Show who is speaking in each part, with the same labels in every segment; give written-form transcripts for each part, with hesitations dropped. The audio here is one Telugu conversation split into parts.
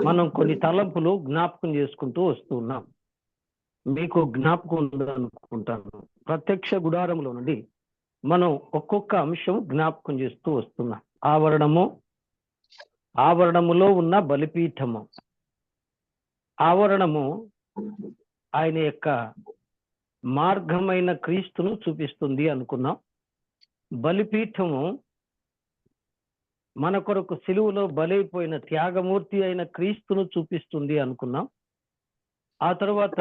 Speaker 1: మనం కొన్ని తలంపులు జ్ఞాపకం చేసుకుంటూ వస్తున్నాం. మీకు జ్ఞాపకం ఉందనుకుంటాను. ప్రత్యక్ష గుడారంలో నుండి మనం ఒక్కొక్క అంశం జ్ఞాపకం చేస్తూ వస్తున్నాం. ఆవరణములో ఉన్న బలిపీఠము. ఆవరణము ఆయన యొక్క మార్గమైన క్రీస్తును చూపిస్తుంది అనుకున్నాం. బలిపీఠము మన కొరకు సిలువలో బలైపోయిన త్యాగమూర్తి అయిన క్రీస్తును చూపిస్తుంది అనుకున్నాం. ఆ తర్వాత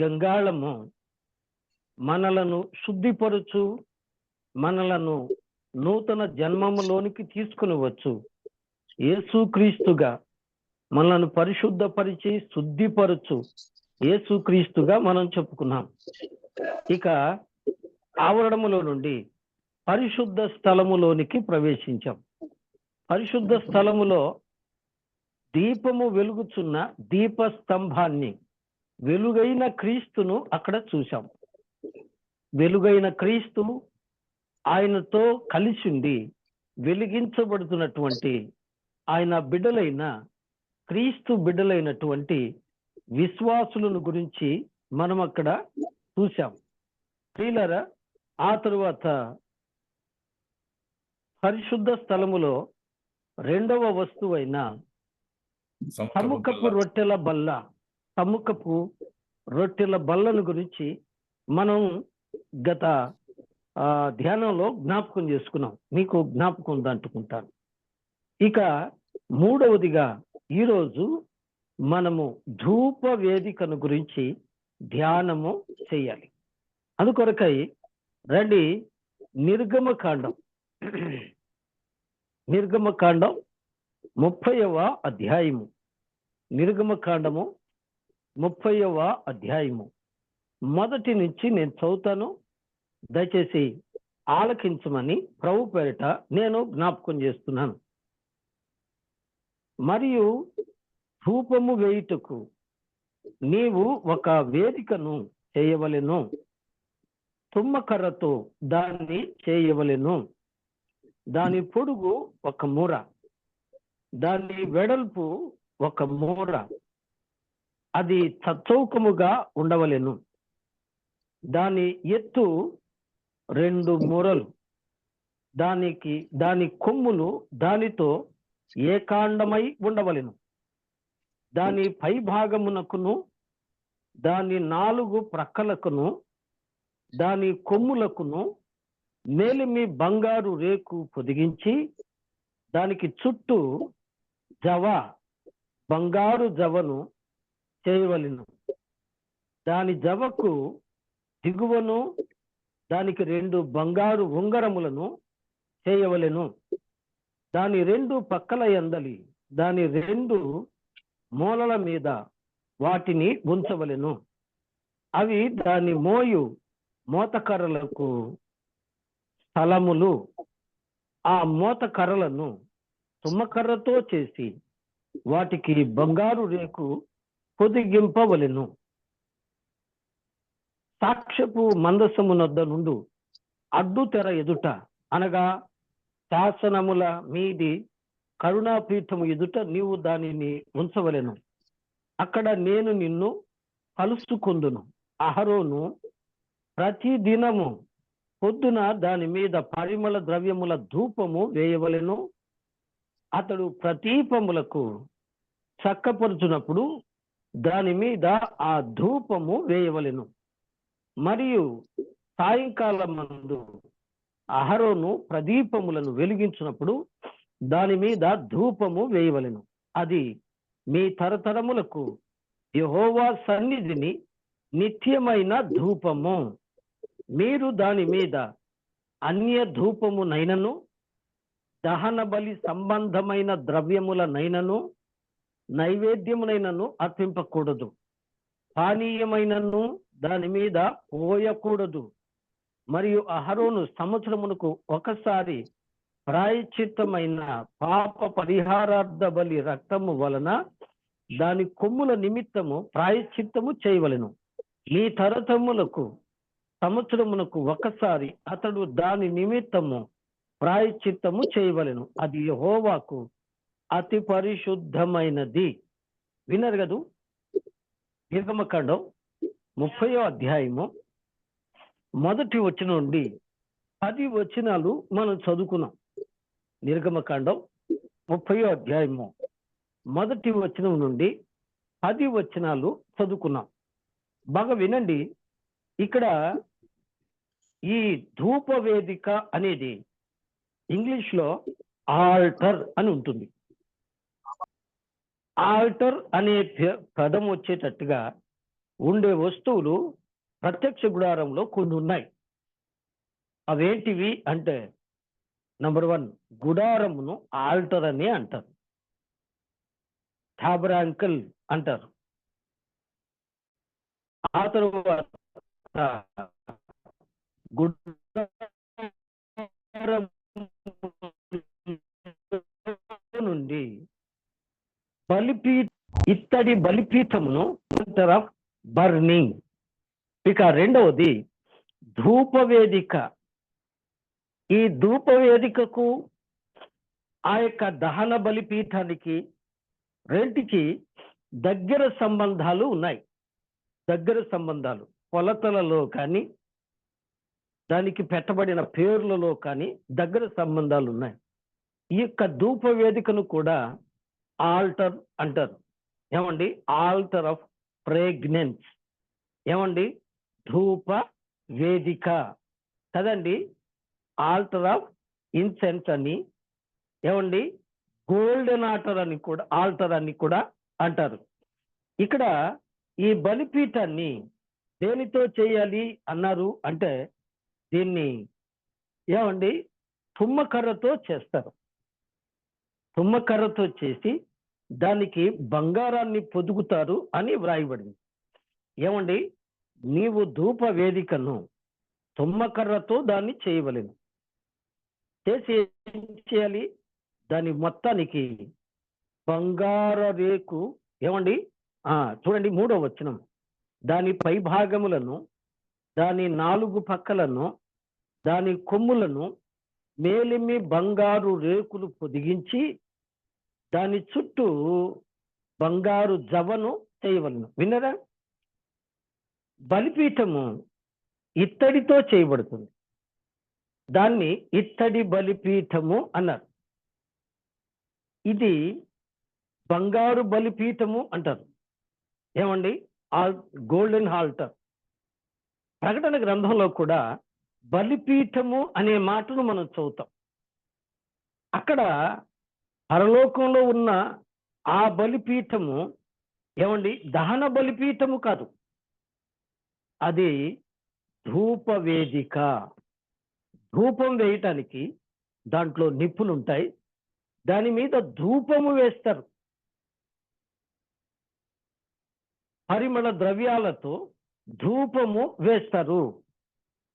Speaker 1: గంగాళము మనలను శుద్ధిపరుచు, మనలను నూతన జన్మములోనికి తీసుకుని వచ్చు యేసుక్రీస్తుగా, మనలను పరిశుద్ధపరిచి శుద్ధిపరచు యేసుక్రీస్తుగా మనం చెప్పుకున్నాం. ఇక ఆవరణములో నుండి పరిశుద్ధ స్థలములోనికి ప్రవేశించాం. పరిశుద్ధ స్థలములో దీపము వెలుగుచున్న దీప స్తంభాన్ని, వెలుగైన క్రీస్తును అక్కడ చూశాం. వెలుగైన క్రీస్తు ఆయనతో కలిసిండి వెలిగించబడుతున్నటువంటి ఆయన బిడ్డలైన క్రీస్తు బిడ్డలైనటువంటి విశ్వాసులను గురించి మనం అక్కడ చూశాం. ప్రియులారా, ఆ తరువాత పరిశుద్ధ స్థలములో రెండవ వస్తువైన సముఖపు రొట్టెల బల్లను గురించి మనం గత ధ్యానంలో జ్ఞాపకం చేసుకున్నాం. మీకు జ్ఞాపకం ఉందంటుకుంటాను. ఇక మూడవదిగా ఈరోజు మనము ధూప వేదికను గురించి ధ్యానము చేయాలి. అందుకొరకై రండి, నిర్గమకాండం 30వ అధ్యాయము. నిర్గమకాండము 30వ అధ్యాయము మొదటి నుంచి నేను చదువుతాను. దయచేసి ఆలకించమని ప్రభు పేరిట నేను జ్ఞాపకం చేస్తున్నాను. మరియు ధూపము వేయుటకు నీవు ఒక వేదికను చేయవలెను, తుమ్మకర్రతో దాన్ని చేయవలెను. దాని పొడుగు 1 మూర, దాని వెడల్పు 1 మూర, అది చచ్చౌకముగా ఉండవలెను. దాని ఎత్తు 2 మూరలు, దాని కొమ్ములు దానితో ఏకాండమై ఉండవలెను. దాని పై భాగమునకును దాని 4 ప్రక్కలకును దాని కొమ్ములకును మేలిమి బంగారు రేకు పొదిగించి దానికి చుట్టూ బంగారు జవను చేయవలెను. దాని జవకు దిగువను దానికి 2 బంగారు ఉంగరములను చేయవలెను. దాని 2 పక్కల యందలి దాని 2 మూలల మీద వాటిని ఉంచవలెను. అవి దాని మోతకర్రలకు స్థలములు. ఆ మోతకర్రలను తుమ్మకర్రతో చేసి వాటికి బంగారు రేకు పొదిగింపవలెను. సాక్ష్యపు మందసమునొద్ద నుండు అడ్డు తెర ఎదుట, అనగా శాసనముల మీది కరుణాపీఠము ఎదుట నీవు దానిని ఉంచవలెను. అక్కడ నేను నిన్ను కలుసుకొందును. అహరోను ప్రతి దినము పొద్దున దాని మీద పరిమళ ద్రవ్యముల ధూపము వేయవలెను. అతడు ప్రదీపములకు చక్కపరుచునప్పుడు దాని మీద ఆ ధూపము వేయవలెను. మరియు సాయంకాలం మందు అహరోను ప్రదీపములను వెలిగించినప్పుడు దాని మీద ధూపము వేయవలెను. అది మీ తరతరములకు యెహోవా సన్నిధిని నిత్యమైన ధూపము. మీరు దాని మీద అన్య ధూపమునైనను దహన బలి సంబంధమైన ద్రవ్యములనైనను నైవేద్యమునైనను అర్పింపకూడదు. పానీయమైనను దాని మీద పోయకూడదు. మరియు అహరోను సంవత్సరమునకు ఒకసారి ప్రాయశ్చిత్తమైన పాప పరిహారార్థ బలి రక్తము వలన దాని కొమ్ముల నిమిత్తము ప్రాయశ్చిత్తము చేయవలెను. మీ తరతములకు సంవత్సరమునకు ఒకసారి అతడు దాని నిమిత్తము ప్రాయశ్చిత్తము చేయవలెను. అది యెహోవాకు అతి పరిశుద్ధమైనది. విన్నారు కదూ? నిర్గమకాండం 30వ అధ్యాయము మొదటి వచనం నుండి 10 వచనాలు మనం చదువుకున్నాం. నిర్గమకాండం 30వ అధ్యాయము మొదటి వచనం నుండి 10 వచనాలు చదువుకున్నాం. బాగా వినండి. ఇక్కడ ఈ ధూప వేదిక అనేది ఇంగ్లీష్ లో ఆల్టర్ అని ఉంటుంది. ఆల్టర్ అనే పదం వచ్చేటట్టుగా ఉండే వస్తువులు ప్రత్యక్ష గుడారంలో కొన్ని ఉన్నాయి. అవేంటివి అంటే, నంబర్ 1, గుడారమును ఆల్టర్ అని అంటారు, టాబరాంకల్ అంటారు. ఆ తరువాత గుడారం నుండి ఇత్తడి బలిపీఠమును ఆఫ్ బర్నింగ్. ఇక రెండవది ధూపవేదిక. ఈ ధూపవేదికకు ఆ యొక్క దహన బలిపీఠానికి రెంటికి దగ్గర సంబంధాలు ఉన్నాయి. దగ్గర సంబంధాలు కొలతలలో కానీ దానికి పెట్టబడిన పేర్లలో కానీ దగ్గర సంబంధాలు ఉన్నాయి. ఈ యొక్క ధూపవేదికను కూడా ఆల్టర్ అంటారు. ఏమండి? Altar of fragrance. ఏమండి? ధూప వేదిక కదండి. ఆల్టర్ ఆఫ్ ఇన్సెన్స్ అని, ఏమండి, గోల్డెన్ ఆల్టర్ అని కూడా అంటారు. ఇక్కడ ఈ బలిపీఠాన్ని దేనితో చేయాలి అన్నారు అంటే, దీన్ని ఏమండి తుమ్మకర్రతో చేస్తారు. తుమ్మకర్రతో చేసి దానికి బంగారాన్ని పొదుగుతారు అని వ్రాయబడింది. ఏమండి? నీవు ధూప వేదికను తుమ్మకర్రతో దాన్ని చేయవలెను. చేసి ఏం చేయాలి? దాని మొత్తానికి బంగార రేకు, ఏమండి, చూడండి 3వ వచనం, దాని పై భాగములను, దాని 4 పక్కలను, దాని కొమ్ములను మేలిమి బంగారు రేకులు పొదిగించి దాని చుట్టూ బంగారు జవను చేయవలను. విన్నరా? బలిపీఠము ఇత్తడితో చేయబడుతుంది. దాన్ని ఇత్తడి బలిపీఠము అన్నారు. ఇది బంగారు బలిపీఠము అంటారు. ఏమండి? Golden altar. ప్రకటన గ్రంథంలో కూడా బలిపీఠము అనే మాటను మనం చదువుతాం. అక్కడ పరలోకంలో ఉన్న ఆ బలిపీఠము, ఏమండి, దహన బలిపీఠము కాదు, అది ధూప వేదిక. ధూపం వేయటానికి దాంట్లో నిప్పులు ఉంటాయి. దాని మీద ధూపము వేస్తారు. పరిమళ ద్రవ్యాలతో ధూపము వేస్తారు.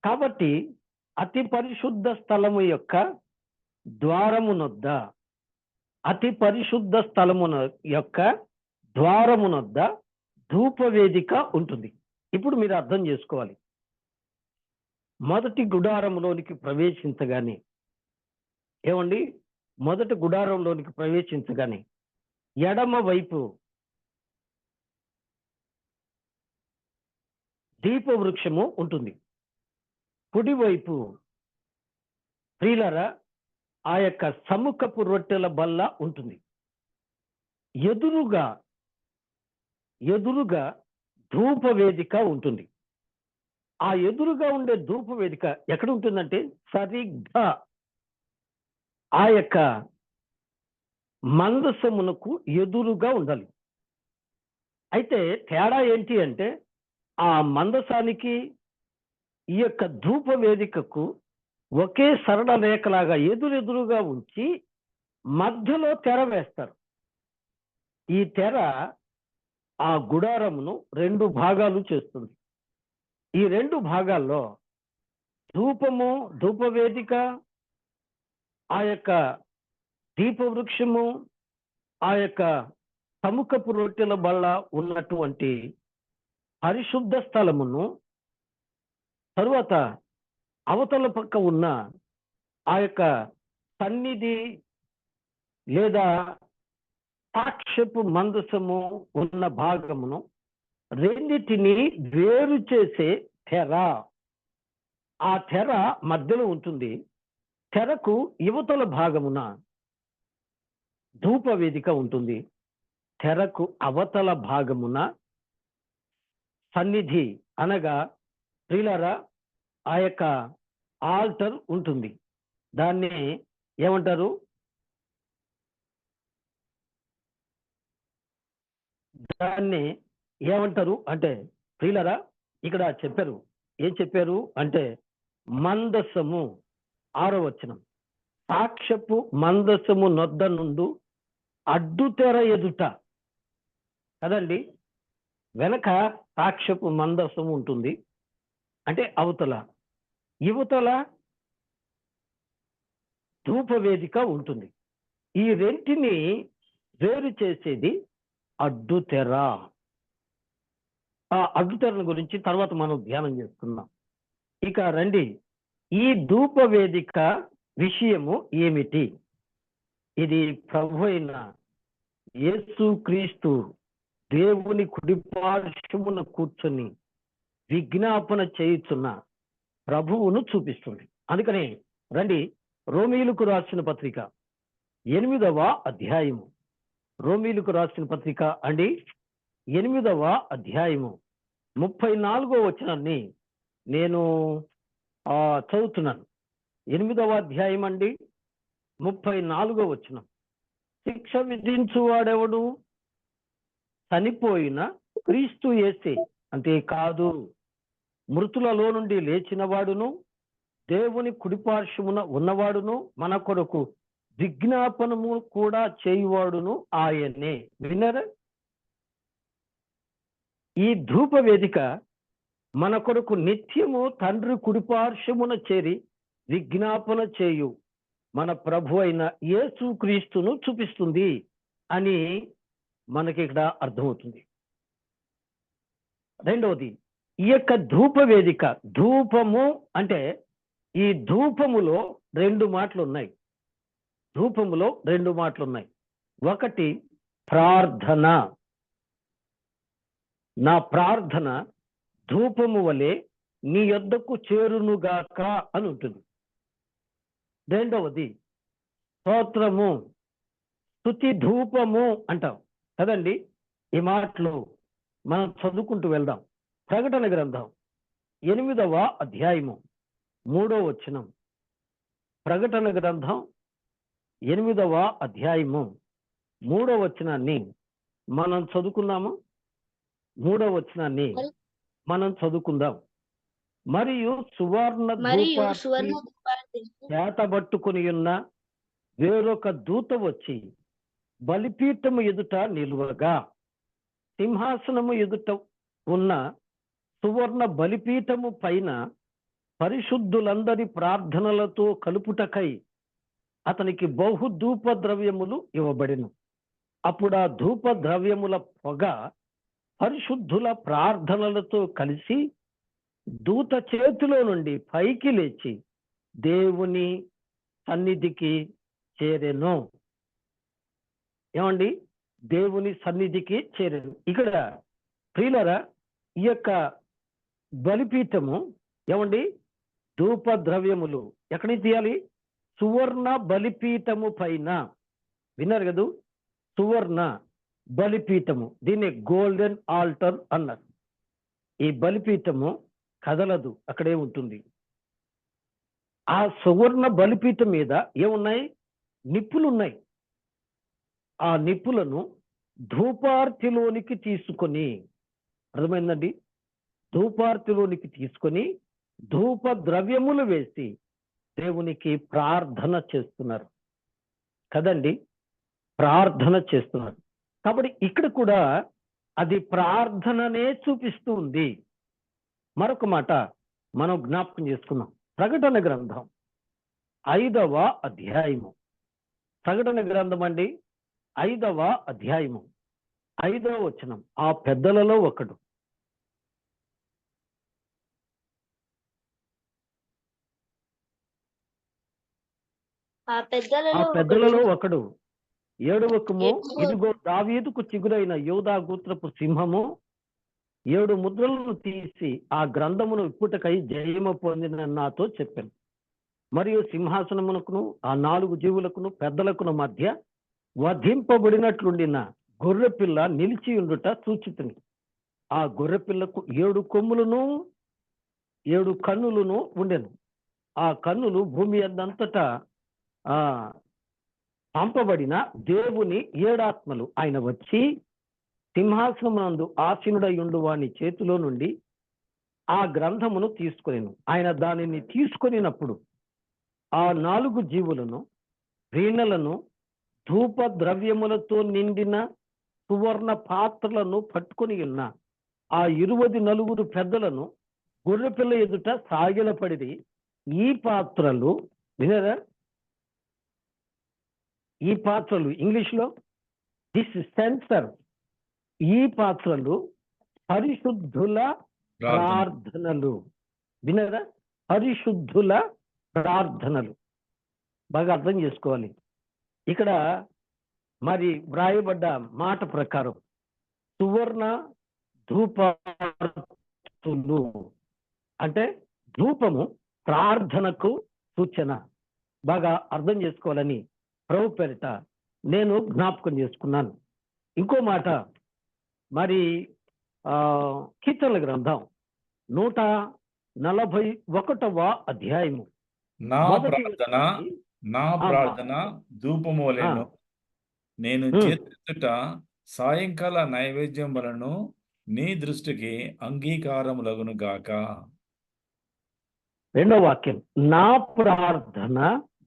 Speaker 1: కాబట్టి అతి పరిశుద్ధ స్థలము యొక్క ద్వారమునొద్ద, అతి పరిశుద్ధ స్థలమున యొక్క ద్వారమునొద్ద ధూపవేదిక ఉంటుంది. ఇప్పుడు మీరు అర్థం చేసుకోవాలి. మొదటి గుడారంలోనికి ప్రవేశించగానే, ఏమండి, మొదటి గుడారంలోనికి ప్రవేశించగానే ఎడమ వైపు దీప వృక్షము ఉంటుంది. కుడివైపు ప్రియులారా ఆ యొక్క సముఖపు రొట్టెల బల్ల ఉంటుంది. ఎదురుగా ధూప వేదిక ఉంటుంది. ఆ ఎదురుగా ఉండే ధూప వేదిక ఎక్కడ ఉంటుందంటే సరిగ్గా ఆ యొక్క మందసమునకు ఎదురుగా ఉండాలి. అయితే తేడా ఏంటి అంటే, ఆ మందసానికి ఈ యొక్క ధూప వేదికకు ఒకే సరళ రేఖలాగా ఎదురుగా ఉంచి మధ్యలో తెర వేస్తారు. ఈ తెర ఆ గుడారమును 2 భాగాలు చేస్తుంది. ఈ 2 భాగాల్లో ధూపము, ధూపవేదిక, ఆ యొక్క దీపవృక్షము, ఆ యొక్క సముఖపు రొట్టెల బల్ల ఉన్నటువంటి పరిశుద్ధ స్థలమును, తరువాత అవతల పక్క ఉన్న ఆ యొక్క సన్నిధి లేదా సాక్ష్యపు మందసము ఉన్న భాగమును రెండిటిని వేరు చేసే తెర. ఆ తెర మధ్యలో ఉంటుంది. తెరకు యువతల భాగమున ధూప వేదిక ఉంటుంది. తెరకు అవతల భాగమున సన్నిధి అనగా ప్రియులారా ఆ యొక్క ఆల్టర్ ఉంటుంది. దాన్ని ఏమంటారు? దాన్ని ఏమంటారు అంటే ప్రియులారా ఇక్కడ చెప్పారు. ఏం చెప్పారు అంటే మందసము 6వ వచనం, సాక్ష్యపు మందసము నొద్ద నుండు అడ్డు తెర ఎదుట. కదండి, వెనక సాక్ష్యపు మందసము ఉంటుంది అంటే అవతల, యువతల ధూపవేదిక ఉంటుంది. ఈ రెంటిని వేరు చేసేది అడ్డు తెర. ఆ అడ్డు తెరల గురించి తర్వాత మనం ధ్యానం చేసుకుందాం. ఇక రండి, ఈ ధూపవేదిక విషయము ఏమిటి? ఇది ప్రభు అయిన యేసుక్రీస్తు దేవుని కుడిపార్శ్వమున కూర్చొని విజ్ఞాపన చేయుచున్న ప్రభువును చూపిస్తుంది. అందుకనే రండి, రోమీయులకు రాసిన పత్రిక 8వ అధ్యాయము. రోమీయులకు రాసిన పత్రిక అండి 8వ అధ్యాయము 34వ వచనాన్ని నేను చదువుతున్నాను. 8వ అధ్యాయం అండి 34వ వచనం. శిక్ష విధించువాడెవడు? చనిపోయిన క్రీస్తు యేసే, అంతేకాదు మృతులలో నుండి లేచిన వాడును దేవుని కుడిపార్శ్వమున ఉన్నవాడును మన కొరకు విజ్ఞాపనము కూడా చేయువాడును ఆయనే. విన్నారా? ఈ ధూప వేదిక మన కొరకు నిత్యము తండ్రి కుడిపార్శ్వమున చేరి విజ్ఞాపన చేయు మన ప్రభు అయిన యేసుక్రీస్తును చూపిస్తుంది అని మనకి ఇక్కడ అర్థమవుతుంది. రెండవది, ఈ యొక్క ధూప వేదిక, ధూపము అంటే ఈ ధూపములో 2 మాటలు ఉన్నాయి. ధూపములో 2 మాటలు ఉన్నాయి. ఒకటి ప్రార్థన. నా ప్రార్థన ధూపము వలె నీ యొద్దకు చేరునుగాక అని ఉంటుంది. రెండవది స్తోత్రము, స్తుతి ధూపము అంటాం కదండి. ఈ మాటలు మనం చదువుకుంటూ వెళ్దాం. ప్రకటన గ్రంథం 8వ అధ్యాయము 3వ వచనం. ప్రకటన గ్రంథం 8వ అధ్యాయము 3వ వచనాన్ని మనం చదువుకున్నాము. 3వ వచనాన్ని మనం చదువుకుందాం. మరియు సువర్ణ చేతబట్టుకుని ఉన్న వేరొక దూత వచ్చి బలిపీఠము ఎదుట నిలువగా, సింహాసనము ఎదుట ఉన్న సువర్ణ బలిపీఠము పైన పరిశుద్ధులందరి ప్రార్థనలతో కలుపుటకై అతనికి బహు ధూప ద్రవ్యములు ఇవ్వబడెను. అప్పుడు ఆ ధూప ద్రవ్యముల పొగ పరిశుద్ధుల ప్రార్థనలతో కలిసి దూత చేతిలో నుండి పైకి లేచి దేవుని సన్నిధికి చేరెను. ఏమండి? దేవుని సన్నిధికి చేరెను. ఇక్కడ ప్రియులారా ఈ యొక్క బలిపీఠము ఏమండి? ధూప ద్రవ్యములు ఎక్కడి తీయాలి? సువర్ణ బలిపీఠము పైన. విన్నారు కదూ? సువర్ణ బలిపీఠము, దీన్ని గోల్డెన్ ఆల్టర్ అన్నారు. ఈ బలిపీఠము కదలదు, అక్కడే ఉంటుంది. ఆ సువర్ణ బలిపీఠం మీద ఏమున్నాయి? నిప్పులు ఉన్నాయి. ఆ నిప్పులను ధూపార్తిలోనికి తీసుకొని, అర్థమైందండి? ధూపార్తిలోనికి తీసుకొని ధూప ద్రవ్యములు వేసి దేవునికి ప్రార్థన చేస్తున్నారు కదండి. ప్రార్థన చేస్తున్నారు. కాబట్టి ఇక్కడ కూడా అది ప్రార్థననే చూపిస్తూ ఉంది. మరొక మాట మనం జ్ఞాపకం చేసుకున్నాం. ప్రకటన గ్రంథం 5వ అధ్యాయము. ప్రకటన గ్రంథం అండి 5వ అధ్యాయము 5వ వచనం. ఆ పెద్దలలో ఒకడు,
Speaker 2: ఆ పెద్దలలో ఒకడు
Speaker 1: ఏడవకము, ఇదిగో దావీదుకు చిగురైన యూదా గోత్రపు సింహము 7 ముద్రలను తీసి ఆ గ్రంథమును విప్పుటకై జయము పొందిన నాతో చెప్పాను. మరియు సింహాసనమునకును ఆ 4 జీవులకును పెద్దలకును మధ్య వధింపబడినట్లుండిన గొర్రెపిల్ల నిలిచి ఉండుట చూచితిని. ఆ గొర్రెపిల్లకు 7 కొమ్ములను 7 కన్నులను ఉండెను. ఆ కన్నులు భూమి అందంతటా పంపబడిన దేవుని 7 ఆత్మలు. ఆయన వచ్చి సింహాసనమునందు ఆసీనుడయుండు వాని చేతిలో నుండి ఆ గ్రంథమును తీసుకొనెను. ఆయన దానిని తీసుకొనినప్పుడు ఆ 4 జీవులను, వీణలను, ధూప ద్రవ్యములతో నిండిన సువర్ణ పాత్రలను పట్టుకొని ఉన్న ఆ 24 పెద్దలను గొర్రెపిల్ల ఎదుట సాగిలపడిరి. ఈ పాత్రలు వినరా, ఈ పాత్రలు ఇంగ్లీష్లో దిస్ సెన్సర్, ఈ పాత్రలు పరిశుద్ధుల ప్రార్థనలు. వినరా, పరిశుద్ధుల ప్రార్థనలు. బాగా అర్థం చేసుకోవాలి. ఇక్కడ మరి వ్రాయబడ్డ మాట ప్రకారం సువర్ణ ధూపార్తులు అంటే ధూపము ప్రార్థనకు సూచన. బాగా అర్థం చేసుకోవాలని ప్రభు పేరిట నేను జ్ఞాపకం చేసుకున్నాను. ఇంకో మాట, మరి కీర్తనల గ్రంథం 141వ అధ్యాయము
Speaker 2: నా ప్రార్థన ధూపము వలెను, నేను చేతుట సాయంకాల నైవేద్యం వలను నీ దృష్టికి అంగీకారములగును గాక.
Speaker 1: 2వ వాక్యం, నా ప్రార్థన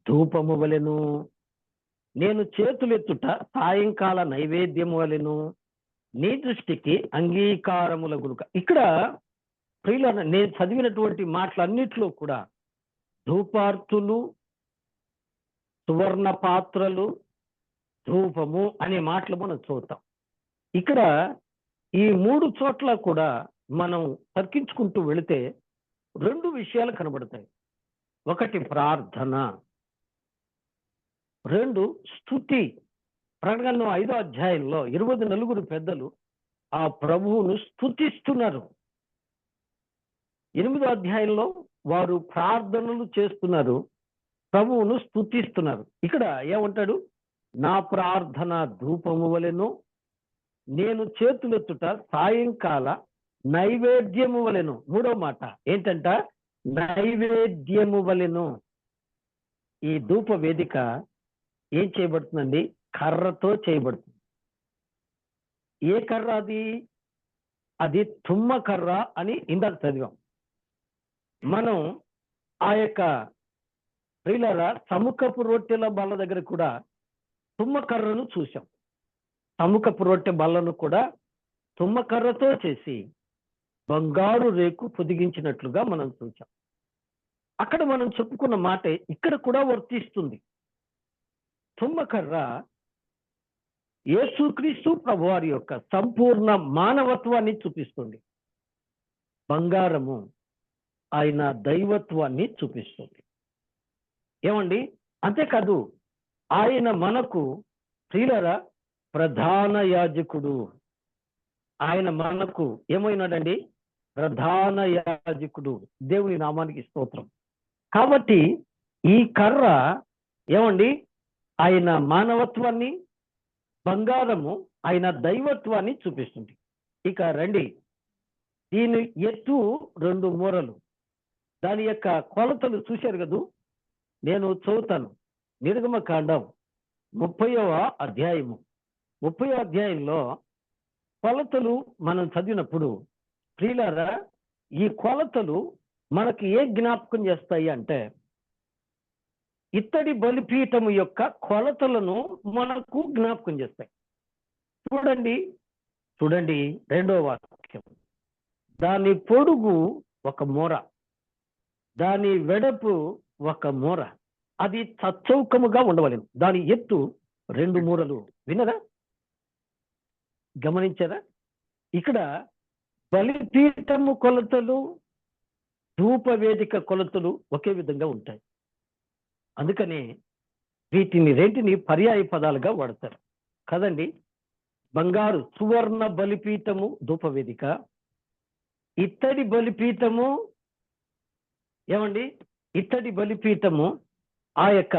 Speaker 1: ధూపము వలెను, నేను చేతులెత్తుట సాయంకాల నైవేద్యము వలెను నీ దృష్టికి అంగీకారములగును. ఇక్కడ ప్రియులారా, నేను చదివినటువంటి మాటలన్నిటిలో కూడా ధూపార్తులు, సువర్ణ పాత్రలు, ధూపము అనే మాటలు మనం చూద్దాం. ఇక్కడ ఈ 3 చోట్ల కూడా మనం తర్కించుకుంటూ వెళితే 2 విషయాలు కనబడతాయి. ఒకటి ప్రార్థన, 2 స్తుతి. ప్రకటన 5వ అధ్యాయంలో 24 పెద్దలు ఆ ప్రభువును స్తుతిస్తున్నారు. 8వ అధ్యాయంలో వారు ప్రార్థనలు చేస్తున్నారు, ప్రభువును స్తుతిస్తున్నారు. ఇక్కడ ఏమంటాడు, నా ప్రార్థన ధూపము వలెను, నేను చేతులెత్తుట సాయంకాల నైవేద్యము వలెను. 3వ మాట ఏంటంట, నైవేద్యము వలెను. ఈ ధూప వేదిక ఏం చేయబడుతుందండి, కర్రతో చేయబడుతుంది. ఏ కర్ర అది? అది తుమ్మ కర్ర అని ఇందాక చదివాం. మనం ఆ యొక్క ప్రియులారా సముఖపు రొట్టెల బల్ల దగ్గర కూడా తుమ్మ కర్రను చూసాం. సముఖపు రొట్టె బల్లను కూడా తుమ్మ కర్రతో చేసి బంగారు రేకు పొదిగించినట్లుగా మనం చూసాం. అక్కడ మనం చెప్పుకున్న మాటే ఇక్కడ కూడా వర్తిస్తుంది. తుమ్మకర్ర యేసుక్రీస్తు ప్రభువారి యొక్క సంపూర్ణ మానవత్వాన్ని చూపిస్తుంది. బంగారము ఆయన దైవత్వాన్ని చూపిస్తుంది. ఏమండి, అంతేకాదు ఆయన మనకు ప్రియులారా ప్రధాన యాజకుడు. ఆయన మనకు ఏమైనాడండి, ప్రధాన యాజకుడు. దేవుని నామానికి స్తోత్రం. కాబట్టి ఈ కర్ర ఏమండి, ఆయన మానవత్వాన్ని, బంగారము ఆయన దైవత్వాన్ని చూపిస్తుంది. ఇక రండి, దీని ఎత్తు 2 మూరలు. దాని యొక్క కొలతలు చూశారు కదూ, నేను చదువుతాను. నిర్గమకాండం 30వ అధ్యాయము. 30వ అధ్యాయంలో కొలతలు మనం చదివినప్పుడు ప్రియులారా, ఈ కొలతలు మనకి ఏ జ్ఞాపకం చేస్తాయి అంటే, ఇత్తడి బలిపీఠము యొక్క కొలతలను మనకు జ్ఞాపకం చేస్తాయి. చూడండి 2వ వాక్యం. దాని పొడుగు 1 మూర, దాని వెడపు 1 మూర. అది చచ్చౌకముగా ఉండవలెను. దాని ఎత్తు 2 మూరలు. వినరా, గమనించారా? ఇక్కడ బలిపీఠము కొలతలు, ధూపవేదిక కొలతలు ఒకే విధంగా ఉంటాయి. అందుకని వీటిని రెంటిని పర్యాయ పదాలుగా వాడతారు కదండి. బంగారు సువర్ణ బలిపీఠము ధూపవేదిక, ఇత్తడి బలిపీఠము ఏమండి, ఇత్తడి బలిపీఠము ఆ యొక్క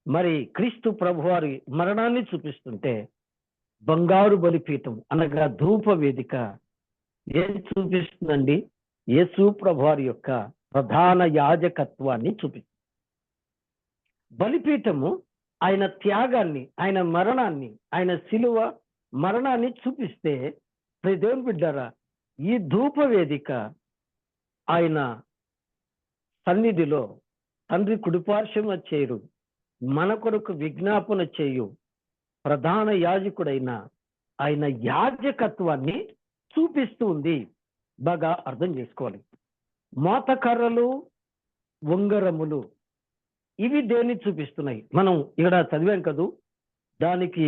Speaker 1: మరి క్రీస్తు ప్రభువారి మరణాన్ని చూపిస్తుంటే, బంగారు బలిపీఠం అనగా ధూపవేదిక ఏం చూపిస్తుందండి? యేసు ప్రభువారి యొక్క ప్రధాన యాజకత్వాన్ని చూపిస్తుంది. బలిపీఠము ఆయన త్యాగాన్ని, ఆయన మరణాన్ని, ఆయన శిలువ మరణాన్ని చూపిస్తే, దేవుని బిడ్డారా, ఈ ధూపవేదిక ఆయన సన్నిధిలో తండ్రి కుడిపార్శ్వమున చేరు మన కొరకు విజ్ఞాపన చేయు ప్రధాన యాజకుడైన ఆయన యాజకత్వాన్ని చూపిస్తూ ఉంది. బాగా అర్థం చేసుకోవాలి. మోతకర్రలు, ఉంగరములు ఇవి దేన్ని చూపిస్తున్నాయి? మనం ఇక్కడ చదివాం కదూ, దానికి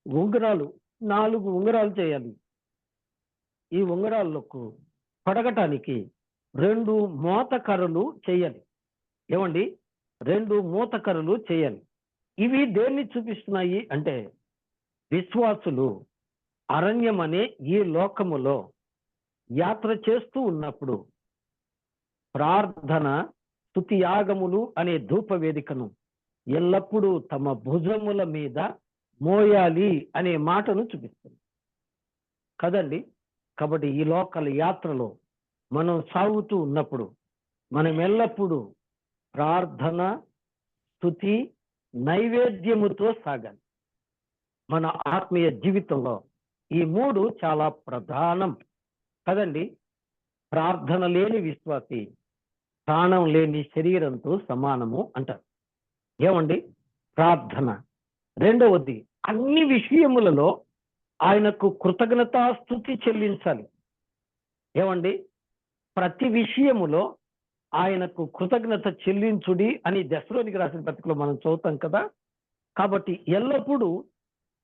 Speaker 1: ఉంగరాలు 4 ఉంగరాలు చేయాలి. ఈ ఉంగరాలకు పడగటానికి 2 మోతకర్రలు చేయాలి. ఏమండి, 2 మోతకర్రలు చేయాలి. ఇవి దేన్ని చూపిస్తున్నాయి అంటే, విశ్వాసులు అరణ్యం అనే ఈ లోకములో యాత్ర చేస్తూ ఉన్నప్పుడు ప్రార్థన, స్తుతి యాగములు అనే ధూపవేదికను ఎల్లప్పుడూ తమ భుజముల మీద మోయాలి అనే మాటను చూపిస్తుంది కదండి. కాబట్టి ఈ లోకల యాత్రలో మనం సాగుతూ ఉన్నప్పుడు మనం ఎల్లప్పుడూ ప్రార్థన, స్తుతి, నైవేద్యముతో సాగాలి. మన ఆత్మీయ జీవితంలో ఈ 3 చాలా ప్రధానం కదండి. ప్రార్థన లేని విశ్వాసి ప్రాణం లేని శరీరంతో సమానము అంటారు. ఏమండి, ప్రార్థన. రెండవది, అన్ని విషయములలో ఆయనకు కృతజ్ఞతాస్తుతి చెల్లించాలి. ఏమండి, ప్రతి విషయములో ఆయనకు కృతజ్ఞత చెల్లించుడి అని దశలోనికి రాసిన పత్రికలో మనం చదువుతాం కదా. కాబట్టి ఎల్లప్పుడూ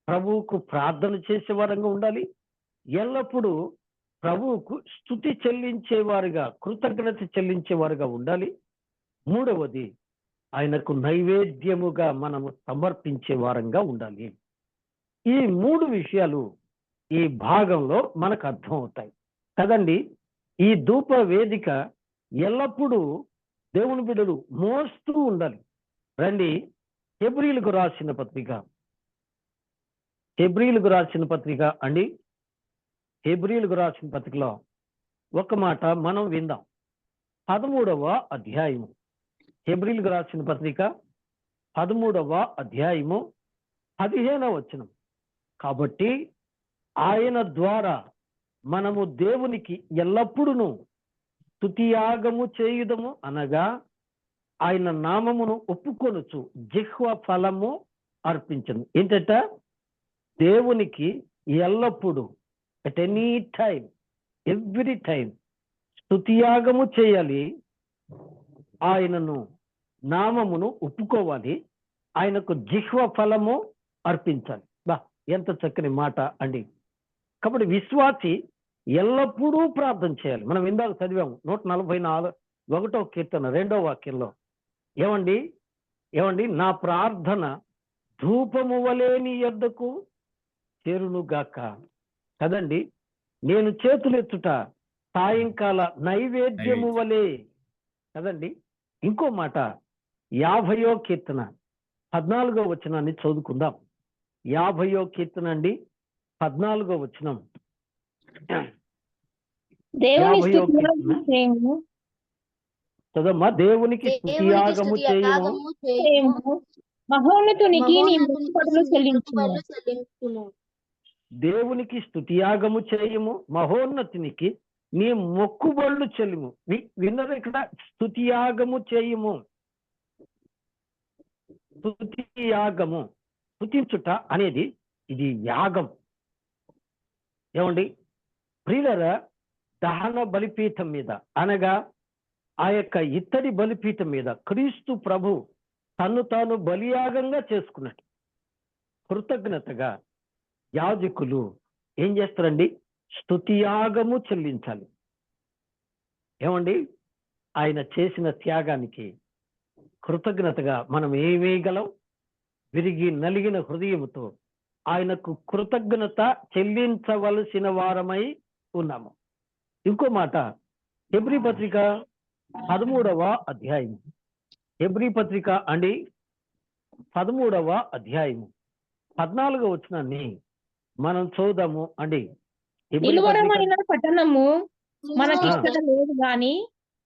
Speaker 1: ప్రభువుకు ప్రార్థన చేసే వారంగా ఉండాలి. ఎల్లప్పుడూ ప్రభువుకు స్తుతి చెల్లించేవారుగా, కృతజ్ఞత చెల్లించేవారుగా ఉండాలి. మూడవది, ఆయనకు నైవేద్యముగా మనము సమర్పించే వారంగా ఉండాలి. ఈ 3 విషయాలు ఈ భాగంలో మనకు అర్థం అవుతాయి కదండి. ఈ ధూప వేదిక ఎల్లప్పుడూ దేవుని బిడ్డలు మోస్తూ ఉండాలి. రండి, హెబ్రీయులకు రాసిన పత్రిక, హెబ్రీయులకు రాసిన పత్రిక అండి, హెబ్రీయులకు రాసిన పత్రికలో ఒక మాట మనం విందాం. 13వ అధ్యాయము, హెబ్రీయులకు రాసిన పత్రిక 13వ అధ్యాయము 15వ వచనం. కాబట్టి ఆయన ద్వారా మనము దేవునికి ఎల్లప్పుడూ స్తుతియాగము చేయుదము, అనగా ఆయన నామమును ఒప్పుకొనుచు జిహ్వ ఫలము అర్పించను. ఏంటంట? దేవునికి ఎల్లప్పుడూ, at any time, every time స్తుతియాగము చేయాలి. ఆయనను నామమును ఒప్పుకోవాలి, ఆయనకు జిహ్వ ఫలము అర్పించాలి. బా, ఎంత చక్కని మాట అండి. కాబట్టి విశ్వాసి ఎల్లప్పుడూ ప్రార్థన చేయాలి. మనం ఇందాక చదివాము 141వ కీర్తన 2వ వాక్యంలో. ఏమండి, నా ప్రార్థన ధూపము వలె నీ యొద్దకు చేరునుగాక కదండి. నేను చేతులెత్తుట సాయంకాల నైవేద్యము వలె కదండి. ఇంకో మాట 50వ కీర్తన 14వ వచనాన్ని చదువుకుందాం. 50వ కీర్తన అండి, 14వ వచనం. చదమ్మా. దేవునికి స్తుతియాగము చేయము,
Speaker 3: మహోన్నతునికి నీ మొక్కుబడులు చెల్లించుము.
Speaker 1: దేవునికి స్తుతియాగము చేయము, మహోన్నతునికి నీ మొక్కుబడులు చెల్లుము. విన్నరు ఇక్కడ? స్తుతియాగము చేయము, స్తుతియాగము, స్తుతించుట అనేది ఇది యాగం. ఏమండి ప్రియులారా, దహన బలిపీఠం మీద అనగా ఆ యొక్క ఇత్తడి బలిపీఠం మీద క్రీస్తు ప్రభు తన్ను తాను బలియాగంగా చేసుకున్నట్టు కృతజ్ఞతగా యాజకులు ఏం చేస్తారండి? స్తుతియాగము చెల్లించాలి. ఏమండి, ఆయన చేసిన త్యాగానికి కృతజ్ఞతగా మనం ఏం వేయగలం? విరిగి నలిగిన హృదయముతో ఆయనకు కృతజ్ఞత చెల్లించవలసిన వారమై ఉన్నాము. ఇంకో మాట, హెబ్రీ పత్రిక 13వ అధ్యాయం. హెబ్రీ పత్రిక అండి 13వ అధ్యాయం 14వ వచనాన్ని మనం చూద్దాము అండి. హెబ్రీ పత్రిక
Speaker 3: నిలువరమైన పట్టణము మనకిక్కడ లేదు గాని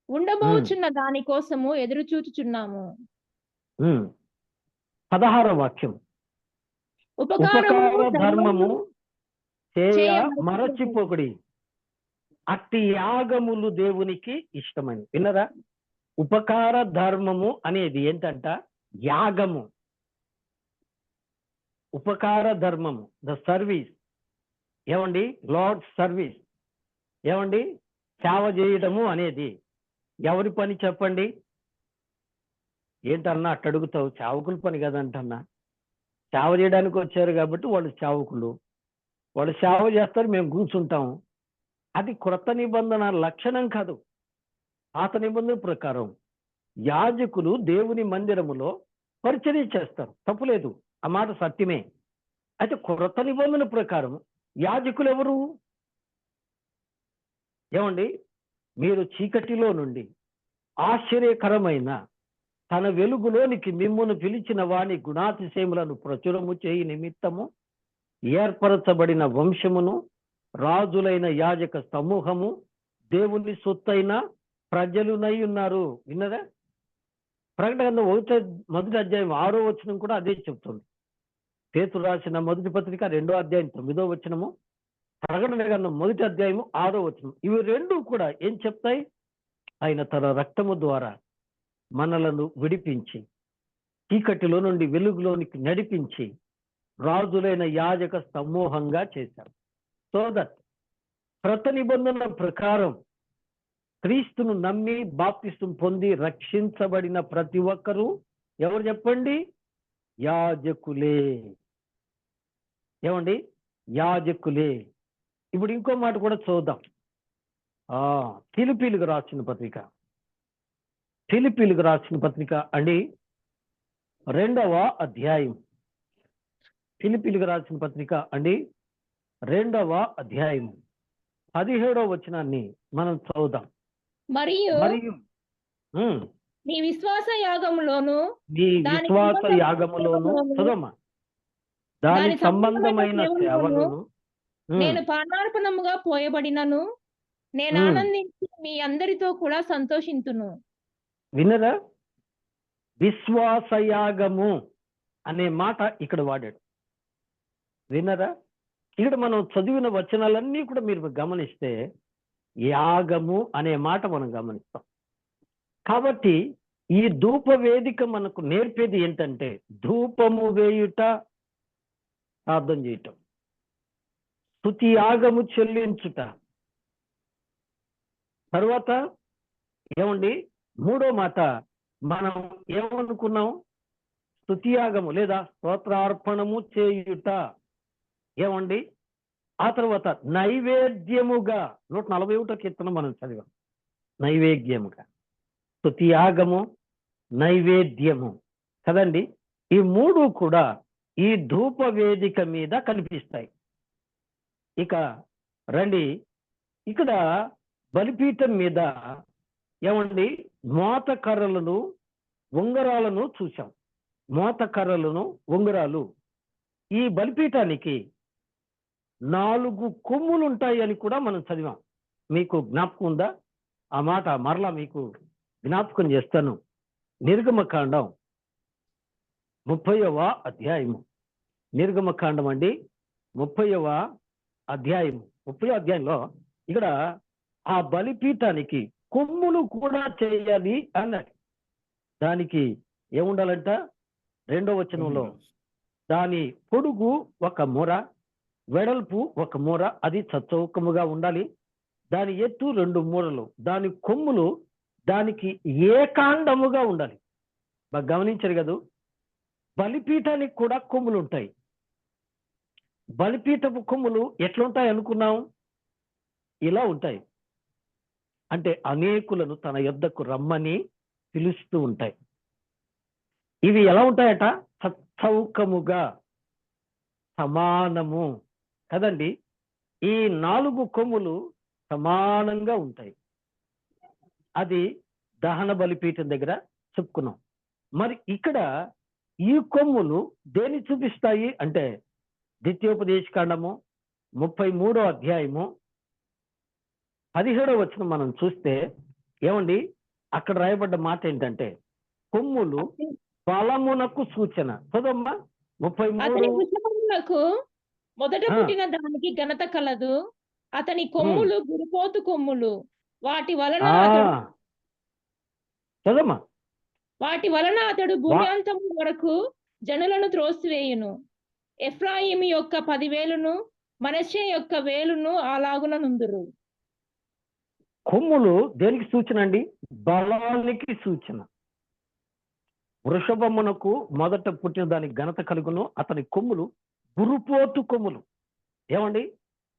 Speaker 3: ఉండబోచున్న దాని కోసము ఎదురు చూచుచున్నాము.
Speaker 1: 16వ వాక్యం. ఉపకార ధర్మము చేయ మరచిపోకుడి, అట్టి యాగములు దేవునికి ఇష్టమని. విన్నరా? ఉపకార ధర్మము అనేది ఏంటంట? యాగము. ఉపకార ధర్మము, ద సర్వీస్. ఏమండి? Lord service. ఏమండి? సేవ చేయడము అనేది ఎవరి పని చెప్పండి? ఏంటన్నా అట్ట అడుగుతావు? సేవకుల పని కదంటన్నా. సేవ చేయడానికి వచ్చారు కాబట్టి వాళ్ళు సేవకులు, వాళ్ళు సేవ చేస్తారు, మేము కూర్చుంటాం. అది క్రొత్త నిబంధన లక్షణం కాదు. పాత నిబంధన ప్రకారం యాజకులు దేవుని మందిరములో పరిచర్య చేస్తారు, తప్పులేదు, ఆ మాట సత్యమే. అయితే క్రొత్త నిబంధన ప్రకారం యాజకులు ఎవరు? ఏమండి? మీరు చీకటిలో నుండి ఆశ్చర్యకరమైన తన వెలుగులోనికి మిమ్మును పిలిచిన వాని గుణాతిశయములను ప్రచురము చేయి నిమిత్తము ఏర్పరచబడిన వంశమును, రాజులైన యాజక సమూహము, దేవుని సొత్తైన ప్రజలునై ఉన్నారు. విన్నదా? ప్రకటన గ్రంథం 1వ అధ్యాయం 6వ వచనం కూడా అదే చెప్తుంది. పేతురు రాసిన మొదటి పత్రిక 2వ అధ్యాయం 9వ వచనము, ప్రకటన గ్రంథం 1వ అధ్యాయము 6వ వచనం. ఇవి రెండు కూడా ఏం చెప్తాయి? ఆయన తన రక్తము ద్వారా మనలను విడిపించి చీకటిలో నుండి వెలుగులోనికి నడిపించి రాజులైన యాజక సమూహంగా చేశారు. సో దట్ క్రొత్త నిబంధన ప్రకారం క్రీస్తును నమ్మి బాప్తిసం పొంది రక్షించబడిన ప్రతి ఒక్కరూ ఎవరు చెప్పండి? యాజకులే. ఏమండి? యాజకులే. ఇప్పుడు ఇంకో మాట కూడా చూద్దాం. ఫిలిప్పీలకు రాసిన పత్రిక, ఫిలిప్పీలకు రాసిన పత్రిక అండి 2వ అధ్యాయం. ఫిలిప్పీలకు రాసిన పత్రిక అండి 2వ అధ్యాయం 17వ వచనాన్ని మనం చదువుదాం.
Speaker 3: మరియు
Speaker 1: నీ
Speaker 3: విశ్వాస యాగములోను
Speaker 1: చదవమ్మా, దాని సంబంధమైన సేవలోను
Speaker 3: నేను పానార్పణముగా పోయబడినను నేను ఆనందించి మీ అందరితో కూడా సంతోషింతును.
Speaker 1: వినరా? విశ్వాసయాగము అనే మాట ఇక్కడ వాడాడు. వినరా? ఇక్కడ మనం చదివిన వచనాలన్నీ కూడా మీరు గమనిస్తే యాగము అనే మాట మనం గమనిస్తాం. కాబట్టి ఈ ధూప వేదిక మనకు నేర్పేది ఏంటంటే ధూపము వేయుట, ప్రార్థన చేయటం, స్తుతి యాగము చెల్లించుట. తర్వాత ఏమండి? 3వ మాట మనం ఏమనుకున్నాం? స్తుతియాగము లేదా స్తోత్రార్పణము చేయుట. ఏమండి? ఆ తర్వాత నైవేద్యముగా 141వ కీర్తన మనం చదివాం. నైవేద్యముగా, స్తుతియాగము, నైవేద్యము కదండి. ఈ 3 కూడా ఈ ధూప వేదిక మీద కనిపిస్తాయి. ఇక రండి, ఇక్కడ బలిపీఠం మీద ఏమండి మోతకర్రలను, ఉంగరాలను చూసాం. మోతకర్రలను, ఉంగరాలు. ఈ బలిపీఠానికి 4 కొమ్ములు ఉంటాయి అని కూడా మనం చదివాం. మీకు జ్ఞాపకం ఉందా? ఆ మాట మరలా మీకు జ్ఞాపకం చేస్తాను. నిర్గమకాండం 30వ అధ్యాయము. నిర్గమకాండం అండి 30వ అధ్యాయము. 30వ అధ్యాయంలో ఇక్కడ ఆ బలిపీఠానికి కొమ్ములు కూడా చేయాలి అన్నాడు. దానికి ఏముండాలంట? 2వ వచనంలో దాని పొడుగు 1 మూర, వెడల్పు 1 మూర, అది చచ్చౌకముగా ఉండాలి. దాని ఎత్తు 2 మూరలు, దాని కొమ్ములు దానికి ఏకాండముగా ఉండాలి. బాగా గమనించారు కదా? బలిపీఠానికి కూడా కొమ్ములు ఉంటాయి. బలిపీఠపు కొమ్ములు ఎట్లుంటాయి అనుకున్నాం? ఇలా ఉంటాయి. అంటే అనేకులను తన యొద్దకు రమ్మని పిలుస్తూ ఉంటాయి. ఇవి ఎలా ఉంటాయట? సచ్చౌకముగా సమానము కదండి. ఈ 4 కొమ్ములు సమానంగా ఉంటాయి. అది దహన బలిపీఠం దగ్గర చెప్పుకున్నాం. మరి ఇక్కడ ఈ కొమ్ములు దేని చూపిస్తాయి అంటే ద్వితీయోపదేశకాండము 33వ అధ్యాయము 17వ వచనం మనం చూస్తే ఏమండి అక్కడ రాయబడ్డ మాట ఏంటంటే కొమ్ములు బలమునకు సూచన. చదవమ్మా 33.
Speaker 3: అతని భుజములకు మొదట పుట్టిన దానికి ఘనత కలదు. అతని కొమ్ములు గురుపోతు కొమ్ములు. వాటి వలన
Speaker 1: చదవమ్మా.
Speaker 3: అతడు భూమి అంతము వరకు జనులను త్రోసివేయును. ఎఫ్రాయిము యొక్క 10 వేలును మనష్షే యొక్క 1 వేలును అలాగున నుందురు.
Speaker 1: కొమ్ములు దేనికి సూచన అండి? బలానికి సూచన. వృషభమునకు మొదట పుట్టిన దానికి ఘనత కలుగును. అతని కొమ్ములు గురుపోతు కొమ్ములు. ఏమండి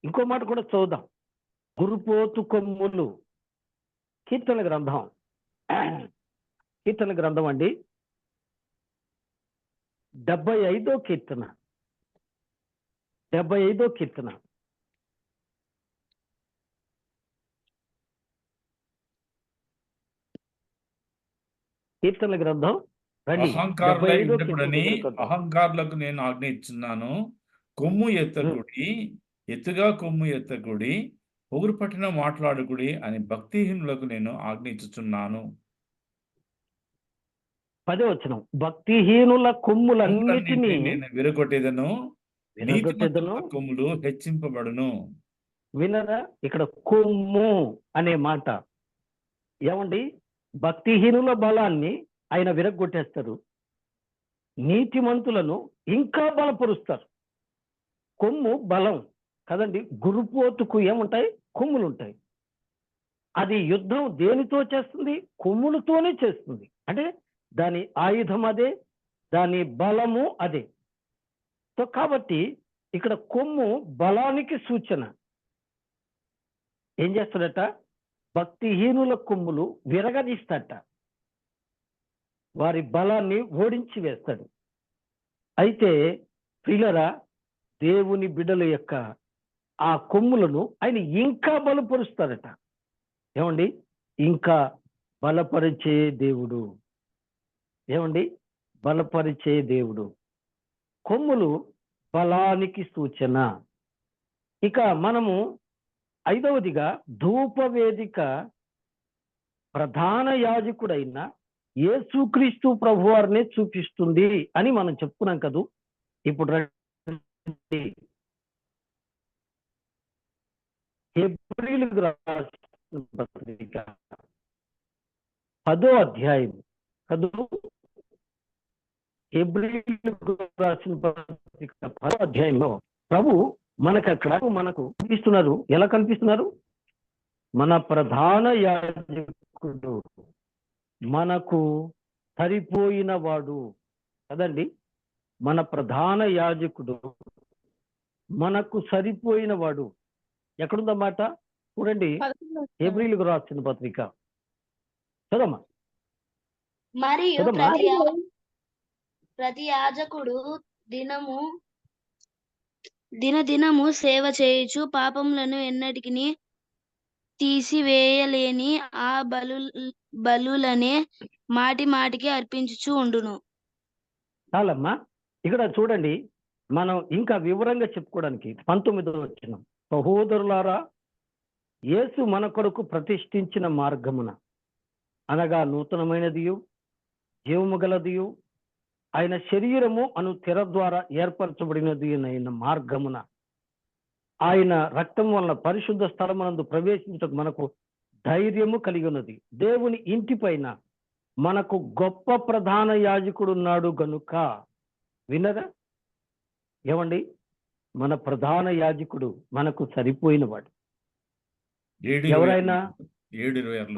Speaker 1: ఇంకో మాట కూడా చూద్దాం. గురుపోతు కొమ్ములు. కీర్తన గ్రంథం అండి 75వ కీర్తన. కీర్తన గ్రంథం
Speaker 2: అహంకారులకు నేను ఆజ్ఞ ఇచ్చున్నాను. కొమ్ము ఎత్తకుడి, ఎత్తుగా కొమ్ము ఎత్తకుడి, పొగురు పట్టిన మాట్లాడుకుడి అని భక్తిహీనులకు నేను ఆజ్ఞ ఇచ్చుచున్నాను.
Speaker 1: 10వ వచనం. భక్తిహీనుల కొమ్ములన్నిటినీ
Speaker 2: నేను విరగొట్టేదను, నీతిమంతుల కొమ్ములు హెచ్చింపబడును.
Speaker 1: వినరా ఇక్కడ కొమ్ము అనే మాట. ఏమండి భక్తిహీనుల బలాన్ని ఆయన విరగొట్టేస్తారు, నీతిమంతులను ఇంకా బలపరుస్తారు. కొమ్ము బలం కదండి. గురుపోతుకు ఏముంటాయి? కొమ్ములు ఉంటాయి. అది యుద్ధం దేనితో చేస్తుంది? కొమ్ములతోనే చేస్తుంది. అంటే దాని ఆయుధం అదే, దాని బలము అదే. సో కాబట్టి ఇక్కడ కొమ్ము బలానికి సూచన. ఏం చేస్తాడట? భక్తిహీనుల కొమ్ములు విరగదీస్తాడట, వారి బలాన్ని ఓడించి వేస్తాడు. అయితే ప్రియులరా, దేవుని బిడ్డల యొక్క ఆ కొమ్ములను ఆయన ఇంకా బలపరుస్తాడట. ఏమండి ఇంకా బలపరిచే దేవుడు. ఏమండి బలపరిచే దేవుడు. కొమ్ములు బలానికి సూచన. ఇక మనము 5వదిగా ధూపవేదిక ప్రధాన యాజకుడైన యేసుక్రీస్తు ప్రభువారిని చూపిస్తుంది అని మనం చెప్పుకున్నాం కదూ. ఇప్పుడు హెబ్రీయులకు రాసిన పత్రిక 10వ అధ్యాయం కదూ. హెబ్రీయులకు రాసిన పత్రిక 10వ అధ్యాయంలో ప్రభు మనకు కనిపిస్తున్నారు. ఎలా కనిపిస్తున్నారు? మన ప్రధాన యాజకుడు, మనకు సరిపోయిన వాడు కదండి. మన ప్రధాన యాజకుడు మనకు సరిపోయిన వాడు. ఎక్కడుందన్నమాట చూడండి, హెబ్రీయులకు రాసిన పత్రిక చదమ్మా.
Speaker 4: మరియు ప్రతి యాజకుడు దినదినము సేవ చేయుచు పాపములను ఎన్నటికి తీసివేయలేని ఆ బలులనే మాటి మాటికి అర్పించుచు ఉండును.
Speaker 1: చాలమ్మా. ఇక్కడ చూడండి, మనం ఇంకా వివరంగా చెప్పుకోవడానికి 19వ వచనం. సహోదరులారా, యేసు మన కొరకు ప్రతిష్ఠించిన మార్గమున అనగా నూతనమైనదియు జీవము గలదియు ఆయన శరీరము అను తెర ద్వారా ఏర్పరచబడినది అయిన మార్గమున ఆయన రక్తం వలన పరిశుద్ధ స్థలమునందు ప్రవేశించటకు మనకు ధైర్యము కలిగి ఉన్నది. దేవుని ఇంటి పైన మనకు గొప్ప ప్రధాన యాజకుడు ఉన్నాడు గనుక. వినరా? ఏమండి మన ప్రధాన యాజకుడు మనకు సరిపోయిన వాడు. ఎవరైనా?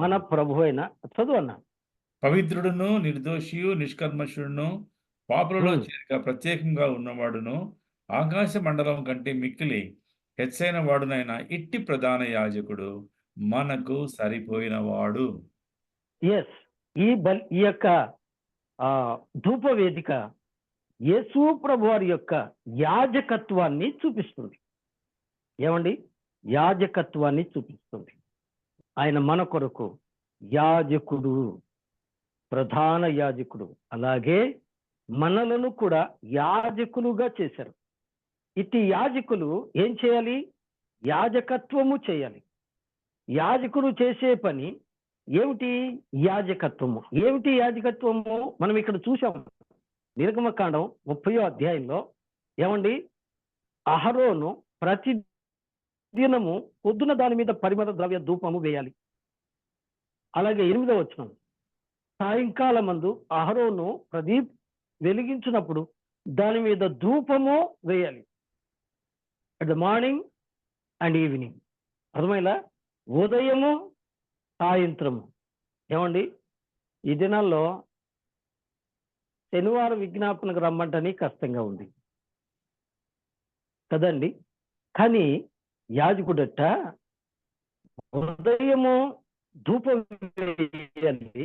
Speaker 1: మన ప్రభు అయినా. చదువు అన్న.
Speaker 2: పవిత్రుడును నిర్దోషియు నిష్కల్మషుడును పాపులలో చేరిక ప్రత్యేకంగా ఉన్నవాడును ఆకాశ మండలం కంటే మిక్కిలి హెచ్చైన వాడునైన ఇట్టి ప్రధాన యాజకుడు మనకు సరిపోయిన వాడు.
Speaker 1: ఈ యొక్క ధూపవేదిక యేసు ప్రభు వారి యొక్క యాజకత్వాన్ని చూపిస్తుంది. ఏమండి? యాజకత్వాన్ని చూపిస్తుంది. ఆయన మన కొరకు యాజకుడు, ప్రధాన యాజకుడు. అలాగే మనలను కూడా యాజకులుగా చేశారు. ఇట్టి యాజకులు ఏం చేయాలి? యాజకత్వము చేయాలి. యాజకుడు చేసే పని ఏమిటి? యాజకత్వము. ఏమిటి యాజకత్వము? మనం ఇక్కడ చూసాం నిర్గమకాండం 30వ అధ్యాయంలో. ఏమండి? అహరోను ప్రతి దినము పొద్దున దాని మీద పరిమళ ద్రవ్య ధూపము వేయాలి. అలాగే 8వ వచనం, సాయంకాలం మందు అహరోను ప్రదీప్ వెలిగించినప్పుడు దాని మీద ధూపము వేయాలి. At the morning and evening. అర్థమైలా? ఉదయము సాయంత్రము. ఏమండి? ఈ దినాల్లో శనివారం విజ్ఞాపనకు రమ్మంటని కష్టంగా ఉంది కదండి. కానీ యాజకుడట ఉదయము ధూపం వేయాలి,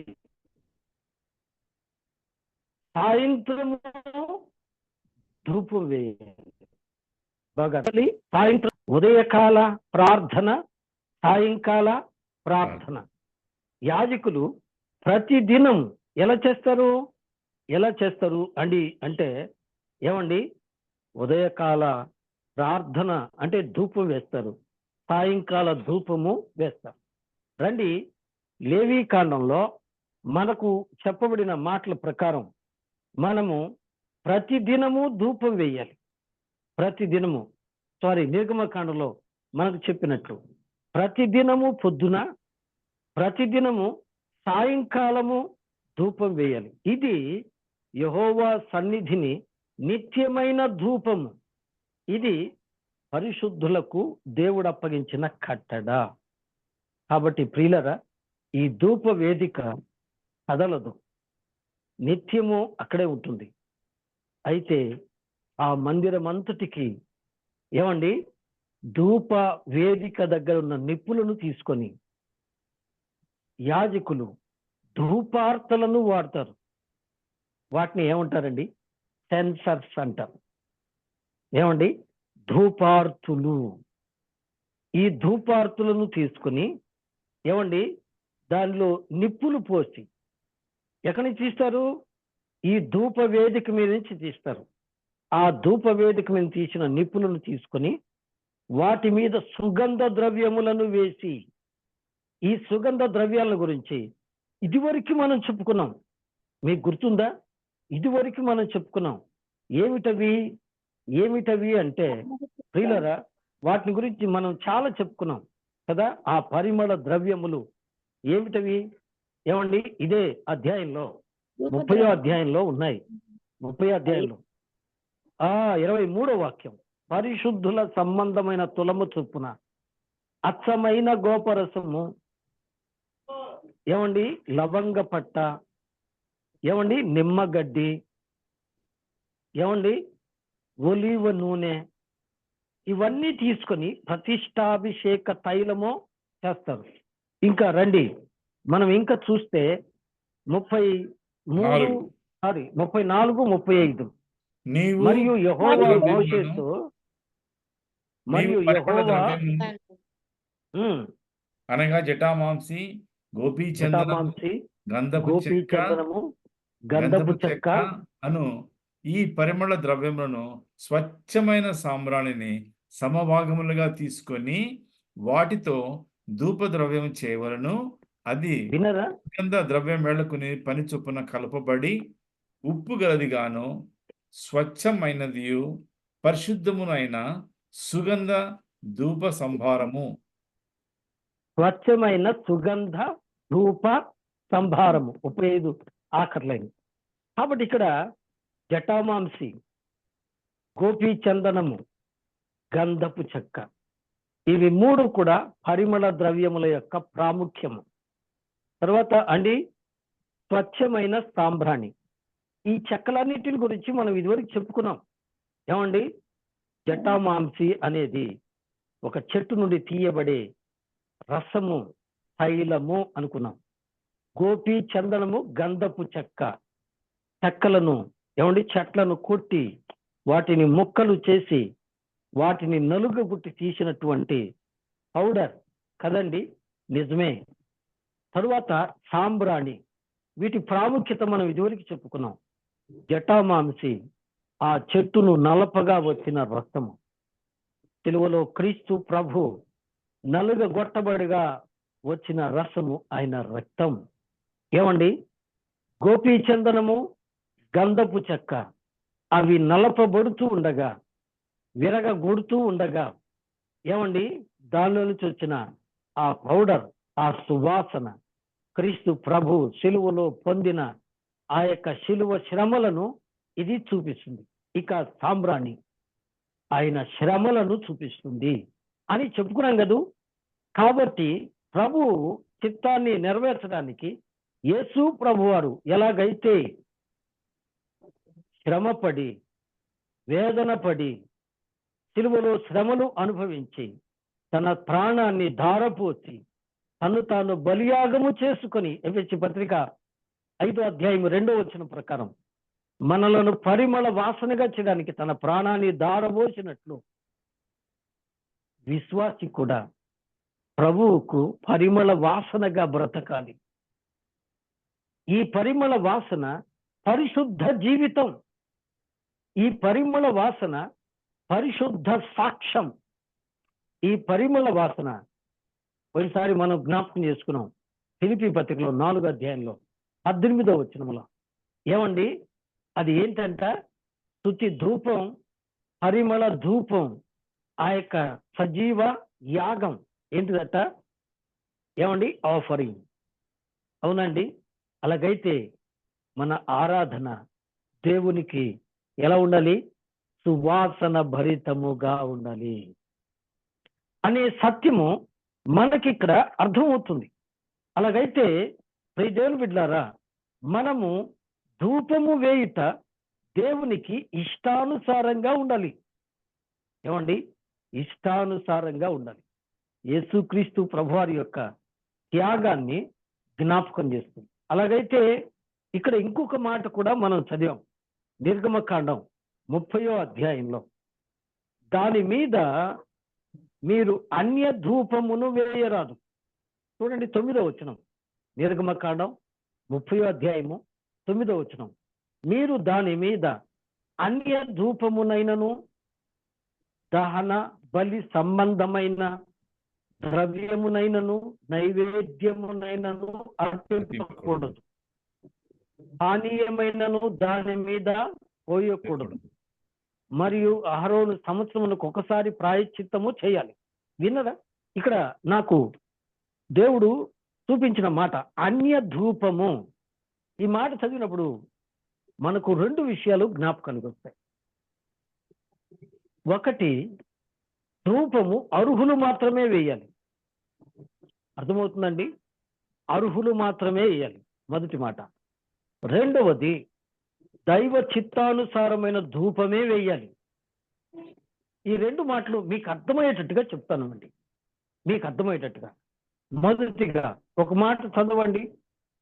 Speaker 1: సాయంత్రము ధూపం వేయాలి. బాగా సాయంత్రం ఉదయకాల ప్రార్థన, సాయంకాల ప్రార్థన. యాజకులు ప్రతిదినం ఎలా చేస్తారు? అండి అంటే ఏమండి? ఉదయకాల ప్రార్థన అంటే ధూపం వేస్తారు, సాయంకాల ధూపము వేస్తారు. రండి, లేవీ కాండంలో మనకు చెప్పబడిన మాటల ప్రకారం మనము ప్రతిదినము ధూపం వేయాలి. ప్రతిదినము నిర్గమకాండంలో మనకు చెప్పినట్లు ప్రతిదినము పొద్దున, ప్రతిదినము సాయంకాలము ధూపం వేయాలి. ఇది యెహోవా సన్నిధిని నిత్యమైన ధూపము. ఇది పరిశుద్ధులకు దేవుడు అప్పగించిన కట్టడ. కాబట్టి ప్రియులరా, ఈ ధూప వేదిక కదలదు, నిత్యము అక్కడే ఉంటుంది. అయితే ఆ మందిరం అంతటికి ఏమండి? ధూప వేదిక దగ్గర ఉన్న నిప్పులను తీసుకొని యాజకులు ధూపార్తలను వాడతారు. వాటిని ఏమంటారండి? సెన్సర్స్ అంటారు. ఏమండి? ధూపార్తులు. ఈ ధూపార్తులను తీసుకుని ఏమండి? దానిలో నిప్పులు పోసి ఎక్కడి నుంచి తీస్తారు? ఈ ధూప వేదిక మీద నుంచి తీస్తారు. ఆ ధూప వేదిక మీద తీసిన నిప్పులను తీసుకొని వాటి మీద సుగంధ ద్రవ్యములను వేసి, ఈ సుగంధ ద్రవ్యాల గురించి ఇదివరకు మనం చెప్పుకున్నాం. మీకు గుర్తుందా? ఇదివరకు మనం చెప్పుకున్నాం. ఏమిటవి అంటే ప్రియులరా, వాటిని గురించి మనం చాలా చెప్పుకున్నాం కదా. ఆ పరిమళ ద్రవ్యములు ఏమిటవి? ఏమండి? ఇదే అధ్యాయంలో 30వ అధ్యాయంలో ఉన్నాయి. 30వ అధ్యాయంలో 23వ వాక్యం, పరిశుద్ధుల సంబంధమైన తులము చొప్పున అచ్చమైన గోపరసము, ఏమండి? లవంగ పట్ట, ఏమండి? నిమ్మగడ్డి, ఏమండి? ఒలీవ నూనె, ఇవన్నీ తీసుకొని ప్రతిష్టాభిషేక తైలము చేస్తారు. ఇంకా రండి, మనం ఇంకా చూస్తే 34, 35 మరియు యెహోవా మోషేతో
Speaker 2: అనగా జటామాంసి, గోపీచందనము, గంధపు చెక్క అను ఈ పరిమళ ద్రవ్యములను స్వచ్ఛమైన సాంబ్రాణిని సమభాగములుగా తీసుకొని వాటితో ధూప ద్రవ్యం చేయవలను. అది సుగంధ ద్రవ్యం వేళకుని పని చొప్పున కలపబడి ఉప్పు గలదిగాను స్వచ్ఛమైనదియు పరిశుద్ధమునైన సుగంధ ధూప సంభారము.
Speaker 1: స్వచ్ఛమైన సుగంధ ధూప సంభారము 35 ఆఖర్లైన. కాబట్టి ఇక్కడ జటామాంసి, గోపీ చందనము, గంధపు చెక్క, ఇవి 3 కూడా పరిమళ ద్రవ్యముల యొక్క ప్రాముఖ్యము. తర్వాత అండి స్వచ్ఛమైన సాంబ్రాణి. ఈ చెక్కలన్నిటిని గురించి మనం ఇదివరకు చెప్పుకున్నాం. ఏమండి? జటామాంసి అనేది ఒక చెట్టు నుండి తీయబడే రసము, తైలము అనుకున్నాం. గోపీ చందనము, గంధపు చెక్కలను ఏమండి చెట్లను కొట్టి వాటిని ముక్కలు చేసి వాటిని నలుగుబుట్టి తీసినటువంటి పౌడర్ కదండి, నిజమే. తరువాత సాంబ్రాణి, వీటి ప్రాముఖ్యత మనం ఇదివరకు చెప్పుకున్నాం. జటామాంసి, ఆ చెట్టును నలపగా వచ్చిన రక్తము. సిలువలో క్రీస్తు ప్రభు నలుగగొట్టబడిగా వచ్చిన రసము ఆయన రక్తం. ఏమండి, గోపీ చందనము, గంధపు చెక్క అవి నలపబడుతూ ఉండగా, విరగగొడుతూ ఉండగా, ఏమండి దానిలో నుంచి వచ్చిన ఆ పౌడర్, ఆ సువాసన క్రీస్తు ప్రభు శిలువలో పొందిన ఆ యొక్క శిలువ శ్రమలను ఇది చూపిస్తుంది. ఇక సాంబ్రాణి ఆయన శ్రమలను చూపిస్తుంది అని చెప్పుకున్నాం కదూ. కాబట్టి ప్రభు చిత్తాన్ని నెరవేర్చడానికి యేసు ప్రభు వారు ఎలాగైతే శ్రమపడి వేదన పడి సిలువలో శ్రమలు అనుభవించి తన ప్రాణాన్ని ధారపోసి తను తాను బలియాగము చేసుకొని ఎఫెసీ పత్రిక 5వ అధ్యాయం 2వ వచనం ప్రకారం మనలను పరిమళ వాసనగా చేయడానికి తన ప్రాణాన్ని ధారపోసినట్లు విశ్వాసి కూడా ప్రభువుకు పరిమళ వాసనగా బ్రతకాలి. ఈ పరిమళ వాసన పరిశుద్ధ జీవితం, ఈ పరిమళ వాసన పరిశుద్ధ సాక్ష్యం. ఈ పరిమళ వాసన ఒకసారి మనం జ్ఞాపకం చేసుకున్నాం ఫిలిప్పీ పత్రికలో 4వ అధ్యాయంలో 18వ వచనంలో. ఏమండి అది ఏంటంట? స్తుతి ధూపం, పరిమళ ధూపం, ఆ యొక్క సజీవ యాగం ఏంటిదట? ఏమండి ఆఫరింగ్. అవునండి, అలాగైతే మన ఆరాధన దేవునికి ఎలా ఉండాలి? సువాసన భరితముగా ఉండాలి అనే సత్యము మనకి ఇక్కడ అర్థమవుతుంది. అలాగైతే దేవుని బిడ్డలారా, మనము ధూపము వేయుట దేవునికి ఇష్టానుసారంగా ఉండాలి. ఏమండి ఇష్టానుసారంగా ఉండాలి. యేసుక్రీస్తు ప్రభువారి యొక్క త్యాగాన్ని జ్ఞాపకం చేస్తుంది. అలాగైతే ఇక్కడ ఇంకొక మాట కూడా మనం చదివాం, నిర్గమకాండం 30వ అధ్యాయంలో. దాని మీద మీరు అన్య ధూపమును వేయరాదు. చూడండి 9వ వచనం, నిర్గమకాండం 30వ అధ్యాయము 9వ వచనం. మీరు దాని మీద అన్య ధూపమునైనను దహన బలి సంబంధమైన ద్రవ్యమునైనను నైవేద్యమునైనను అర్పింపకూడదు. పానీయమైనను దాని మీద పోయకూడదు. మరియు అహరోను సంవత్సరమునకు ఒకసారి ప్రాయశ్చిత్తము చేయాలి. విన్నరా? ఇక్కడ నాకు దేవుడు చూపించిన మాట అన్య ధూపము. ఈ మాట చదివినప్పుడు మనకు 2 విషయాలు జ్ఞాపకానికి వస్తాయి. ఒకటి, ధూపము అర్హులు మాత్రమే వేయాలి. అర్థమవుతుందండి? అర్హులు మాత్రమే వేయాలి, మొదటి మాట. రెండవది, దైవ చిత్తానుసారమైన ధూపమే వేయాలి. ఈ 2 మాటలు మీకు అర్థమయ్యేటట్టుగా చెప్తానండి, మీకు అర్థమయ్యేటట్టుగా. మొదటిగా ఒక మాట చదవండి,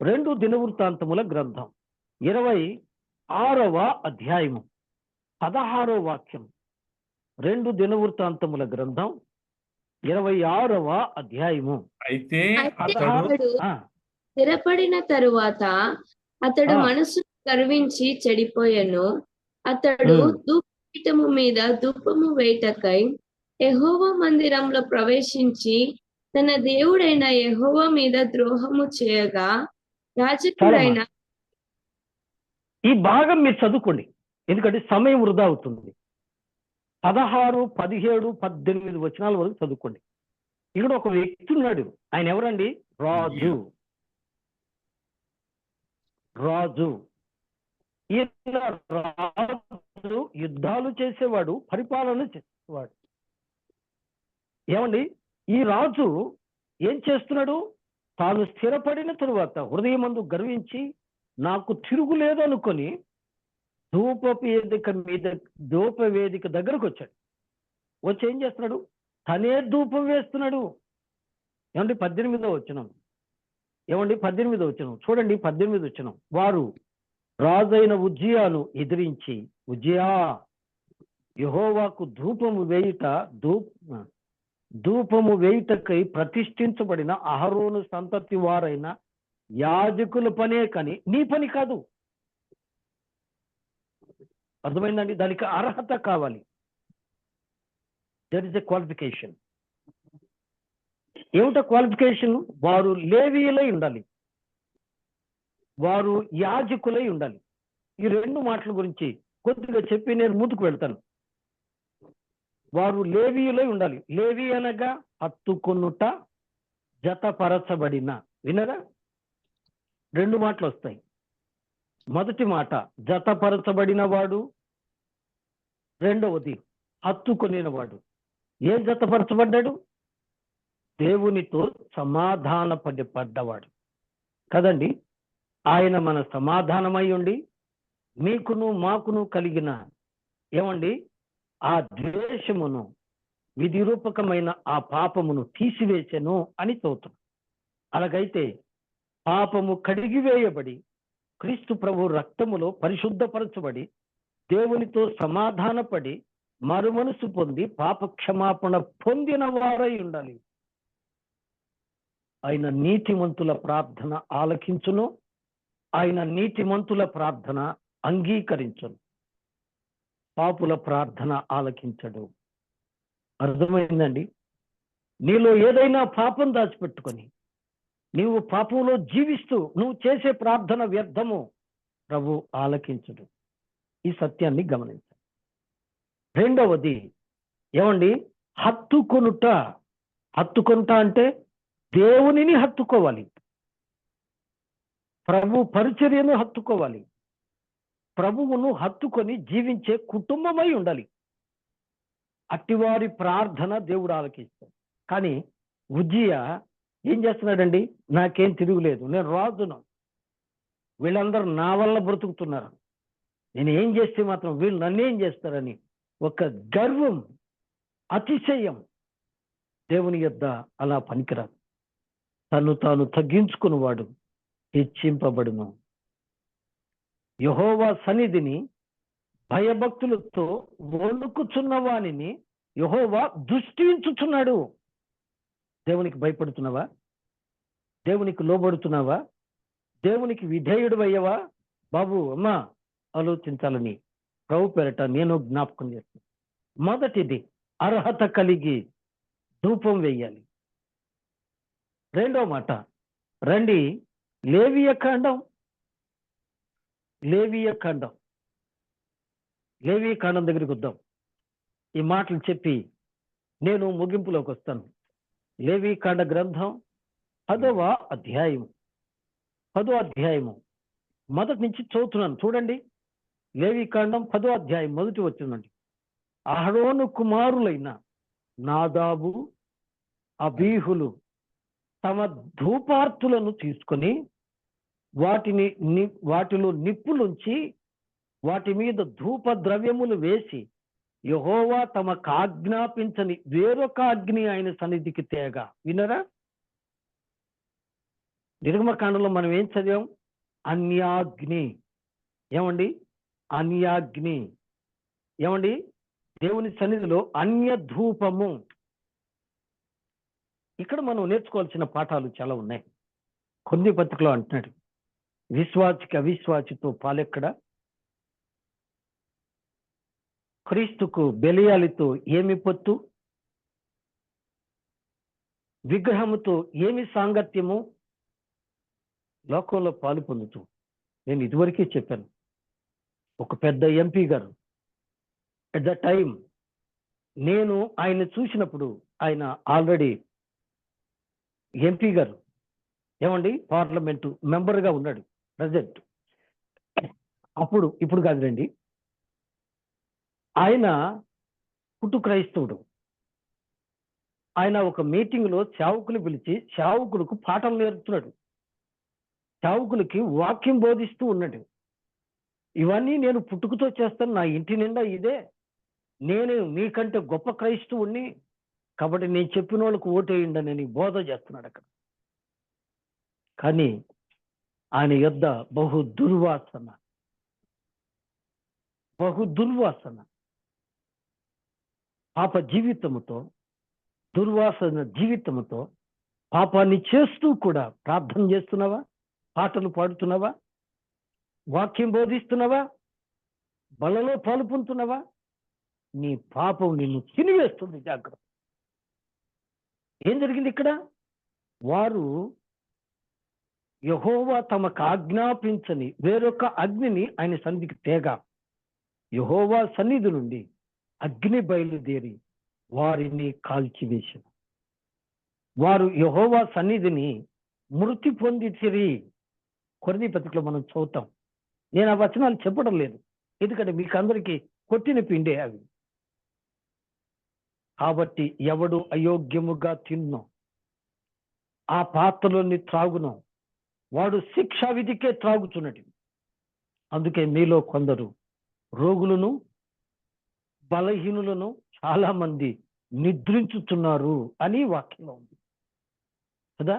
Speaker 1: 2 దినవృత్తాంతముల గ్రంథం 26వ అధ్యాయము 16వ వాక్యం. 2 దినవృత్తాంతముల గ్రంథం 26వ అధ్యాయము.
Speaker 2: అయితే
Speaker 3: అతడు
Speaker 1: ఆ,
Speaker 3: స్థిరపడిన తరువాత అతడు
Speaker 1: ఆ.
Speaker 3: మనసు గర్వించి చెడిపోయెను. అతడు ధూపపీఠము మీద ధూపము వేయుటకై యెహోవా మందిరంలో ప్రవేశించి తన దేవుడైన యెహోవా మీద ద్రోహము చేయగా యాజకుడైన
Speaker 1: ఈ భాగం మీరు చదువుకోండి, ఎందుకంటే సమయం వృధా అవుతుంది. 16, 17, 18 వచనాల వరకు చదువుకోండి. ఇక్కడ ఒక వ్యక్తి ఉన్నాడు. ఆయన ఎవరండి? రాజు. రాజు ఈయన రాజు యుద్ధాలు చేసేవాడు, పరిపాలన చేసేవాడు. ఏమండి ఈ రాజు ఏం చేస్తున్నాడు? తాను స్థిరపడిన తరువాత హృదయమందు గర్వించి నాకు తిరుగులేదు అనుకొని ధూప వేదిక దగ్గరకు వచ్చాడు. వచ్చి ఏం చేస్తున్నాడు? తనే ధూపం వేస్తున్నాడు. ఏమండి 18వ వచనం, ఏమండి 18వ వచనం చూడండి. 18వ వచనం, వారు రాజైన ఉజ్జియాను ఎదిరించి, ఉజ్జియా, యెహోవాకు ధూపము వేయుటకై ప్రతిష్ఠించబడిన అహరోను సంతతి వారైన యాజకుల పనే కానీ నీ పని కాదు. అర్థమైందండి? దానికి అర్హత కావాలి. That is a qualification. ఏమిటో క్వాలిఫికేషన్? వారు లేవీయులై ఉండాలి, వారు యాజకులై ఉండాలి. ఈ రెండు మాటల గురించి కొద్దిగా చెప్పి నేను ముందుకు వెళ్తాను. వారు లేవీయులై ఉండాలి. లేవి అనగా హత్తుకొనుట, జతపరచబడిన. వినరా? రెండు మాటలు వస్తాయి. మొదటి మాట జతపరచబడిన వాడు, రెండవది హత్తుకొనినవాడు. ఏం జతపరచబడ్డాడు? దేవునితో పడ్డవాడు కదండి. ఆయన మన సమాధానమై ఉండి మీకును మాకును కలిగిన ఏమండి ఆ ద్వేషమును, విధిరూపకమైన ఆ పాపమును తీసివేసెను అని చదువుతున్నాం. అలాగైతే పాపము కడిగివేయబడి క్రీస్తు ప్రభు రక్తములో పరిశుద్ధపరచబడి దేవునితో సమాధానపడి మరుమనసు పొంది పాప క్షమాపణ పొందిన వారై ఉండాలి. ఆయన నీతిమంతుల ప్రార్థన ఆలకించును, ఆయన నీతిమంతుల ప్రార్థన అంగీకరించును, పాపుల ప్రార్థన ఆలకించడు. అర్థమైందండి? నీలో ఏదైనా పాపం దాచిపెట్టుకొని నీవు పాపంలో జీవిస్తూ నువ్వు చేసే ప్రార్థన వ్యర్థము, ప్రభు ఆలకించడు. ఈ సత్యాన్ని గమనించండి. రెండవది ఏమండి? హత్తుకొనుట. హత్తుకొనుట అంటే దేవునిని హత్తుకోవాలి, ప్రభు పరిచర్యను హత్తుకోవాలి, ప్రభువును హత్తుకొని జీవించే కుటుంబమై ఉండాలి. అట్టివారి ప్రార్థన దేవుడు ఆలకిస్తాడు. కానీ ఉజ్జియా ఏం చేస్తున్నాడండి? నాకేం తిరుగులేదు, నేను రాజును, వీళ్ళందరూ నా వల్ల బ్రతుకుతున్నారు, నేను ఏం చేస్తే మాత్రం వీళ్ళు నన్నేం చేస్తారని ఒక గర్వం, అతిశయం దేవుని యొద్ద అలా పనికిరాదు. తను తాను తగ్గించుకున్నవాడు హెచ్చింపబడును. యెహోవా సన్నిధిని భయభక్తులతో వణుకుచున్న వానిని యెహోవా దృష్టించుచున్నాడు. దేవునికి భయపడుతున్నావా? దేవునికి లోబడుతున్నావా? దేవునికి విధేయుడు అయ్యవా? బాబు అమ్మా ఆలోచించాలని ప్రభు పేరట నేను జ్ఞాపకం చేస్తాను. మొదటిది అర్హత కలిగి ధూపం వేయాలి. రెండో మాట రండి, లేవియ కాండం దగ్గరికి వద్దాం. ఈ మాటలు చెప్పి నేను ముగింపులోకి వస్తాను. లేవి కాండ గ్రంథం 10వ అధ్యాయము మొదటి నుంచి చదువుతున్నాను. చూడండి, లేవి కాండం 10వ అధ్యాయం మొదటి వచ్చిందండి. అహరోను కుమారులైన నాదాబు, అబీహులు తమ ధూపార్తులను తీసుకొని వాటిలో నిప్పులుంచి వాటి మీద ధూప ద్రవ్యములు వేసి యెహోవా తమకు ఆజ్ఞాపించని వేరొక అగ్ని ఆయన సన్నిధికి తేగా. వినరా? నిర్గమకాండంలో మనం ఏం చదివాం? అన్యాగ్ని. ఏమండి? అన్యాగ్ని. ఏమండి? దేవుని సన్నిధిలో అన్య ధూపము. ఇక్కడ మనం నేర్చుకోవాల్సిన పాఠాలు చాలా ఉన్నాయి. కొన్ని పత్రికలో అంటున్నాడు, విశ్వాసికి అవిశ్వాసితో పాలెక్కడ, క్రీస్తుకు బెలియాలితో ఏమి పొత్తు, విగ్రహముతో ఏమి సాంగత్యము, లోకంలో పాలు పొందుతూ. నేను ఇదివరకే చెప్పాను, ఒక పెద్ద ఎంపీ గారు ఎట్ ద టైం నేను ఆయన చూసినప్పుడు, ఆయన ఆల్రెడీ ఎంపీ గారు, ఏమండి, పార్లమెంటు మెంబర్గా ఉన్నాడు ప్రజెంట్. ఇప్పుడు కాదులేండి, ఆయన పుట్టు క్రైస్తవుడు. ఆయన ఒక మీటింగ్లో సేవకులు పిలిచి సేవకులకు పాఠాలు నేర్పుతున్నాడు, సేవకులకి వాక్యం బోధిస్తూ ఉన్నాడు. ఇవన్నీ నేను పుట్టుకతో చేస్తాను, నా ఇంటి నిండా ఇదే, నేను మీకంటే గొప్ప క్రైస్తవుణ్ణి కాబట్టి నేను చెప్పిన వాళ్ళకు ఓటేయండి అని బోధ చేస్తున్నాడు అక్కడ. కానీ ఆయన యొద్ద బహు దుర్వాసన, బహు దుర్వాసన, పాప జీవితముతో, దుర్వాసన జీవితముతో పాపాన్ని చేస్తూ కూడా ప్రార్థన చేస్తున్నావా? పాటలు పాడుతున్నావా? వాక్యం బోధిస్తున్నావా? బలలో పాలు పొందుతున్నావా? నీ పాపం నిన్ను తినివేస్తుంది. జాగ్రత్త. ఏం జరిగింది ఇక్కడ? వారు యెహోవా తమకు ఆజ్ఞాపించని వేరొక అగ్నిని ఆయన సన్నిధికి తేగా, యెహోవా సన్నిధి నుండి అగ్ని బయలుదేరి వారిని కాల్చివేసిన. వారు యెహోవా సన్నిధిని మృతి పొందితిరి. కొరింథీ పత్రికలో మనం చదువుతాం. నేను ఆ వచనాలు చెప్పడం లేదు, ఎందుకంటే మీకు అందరికీ కొట్టిన పిండే అవి. కాబట్టి ఎవడు అయోగ్యముగా తిన్నో, ఆ పాత్రలోని త్రాగునో, వాడు శిక్షా విధికే త్రాగుచున్నది. అందుకే మీలో కొందరు రోగులను, బలహీనులను చాలా మంది నిద్రించుతున్నారు అని వాక్యంలో ఉంది కదా.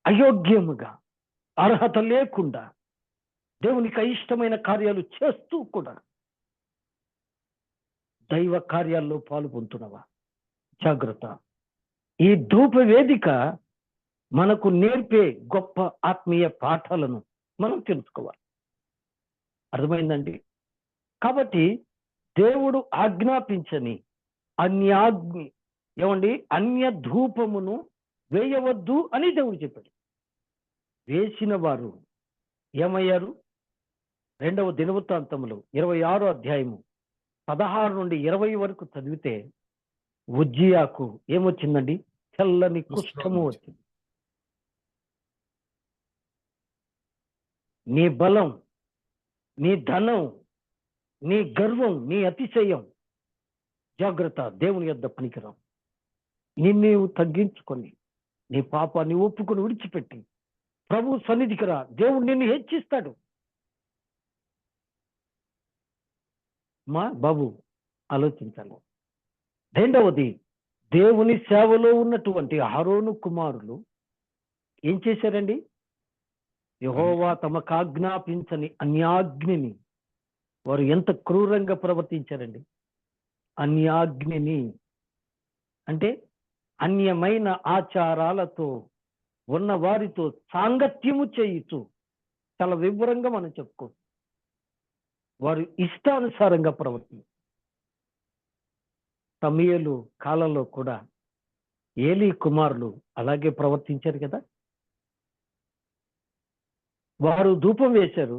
Speaker 1: అయోగ్యముగా, అర్హత లేకుండా దేవునికి అయిష్టమైన కార్యాలు చేస్తూ కూడా దైవ కార్యాల్లో పాలు పొందుతున్నవా? జాగ్రత్త. ఈ ధూప వేదిక మనకు నేర్పే గొప్ప ఆత్మీయ పాఠాలను మనం తెలుసుకోవాలి. అర్థమైందండి? కాబట్టి దేవుడు ఆజ్ఞాపించని అన్య ధూపమును వేయవద్దు అని దేవుడు చెప్పాడు. వేసిన వారు ఏమయ్యారు? 2వ దినవృత్తాంతములు 26వ అధ్యాయము 16 నుండి 20 వరకు చదివితే ఉజ్జియాకు ఏమొచ్చిందండి? తెల్లని కుష్ఠము వచ్చింది. నీ బలం, నీ ధనం, నీ గర్వం, నీ అతిశయం, జాగ్రత్త. దేవుని యొద్ద పనికిరావు. నీవు తగ్గించుకొని నీ పాపాన్ని ఒప్పుకొని విడిచిపెట్టి ప్రభు సన్నిధికి రా. దేవుడు నిన్ను హెచ్చిస్తాడు. మా బాబు ఆలోచించాలి. రెండవది, దేవుని సేవలో ఉన్నటువంటి అహరోను కుమారులు ఏం చేశారండి? యెహోవా తమకు ఆజ్ఞాపించని అన్యాగ్నిని వారు ఎంత క్రూరంగా ప్రవర్తించారండి. అన్యాగ్నిని అంటే అన్యమైన ఆచారాలతో ఉన్న వారితో సాంగత్యము చేయుచు, చాలా వివరంగా మనం చెప్పుకోవచ్చు. వారు ఇష్టానుసారంగా ప్రవర్తించారు. సమూయేలు కాలంలో కూడా ఏలీ కుమారులు అలాగే ప్రవర్తించారు కదా. వారు ధూపం వేశారు,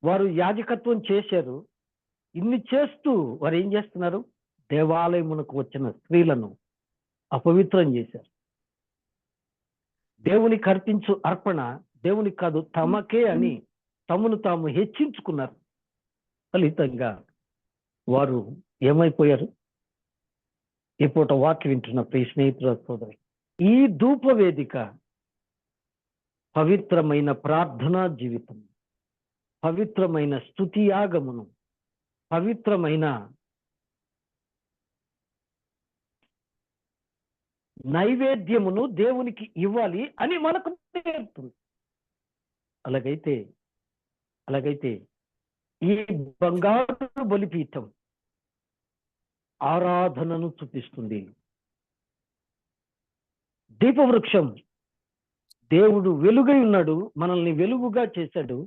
Speaker 1: వారు యాజకత్వం చేశారు. ఇన్ని చేస్తూ వారు ఏం చేస్తున్నారు? దేవాలయమునకు వచ్చిన స్త్రీలను అపవిత్రం చేశారు. దేవునికి అర్పించు అర్పణ దేవునికి కాదు, తమకే అని తమను తాము హెచ్చించుకున్నారు. ఫలితంగా వారు ఏమైపోయారు? ఈ పూట వాక్యం వింటున్న ప్రియ స్నేహితుల సోదరి, ఈ ధూప వేదిక పవిత్రమైన ప్రార్థనా జీవితం, పవిత్రమైన స్తుతి యాగమును, పవిత్రమైన నైవేద్యమును దేవునికి ఇవ్వాలి అని మనకు నేర్పుతుంది. అలాగైతే ఈ బంగారు బలిపీఠం ఆరాధనను చూపిస్తుంది. దీపవృక్షం, దేవుడు వెలుగై ఉన్నాడు, మనల్ని వెలుగుగా చేశాడు.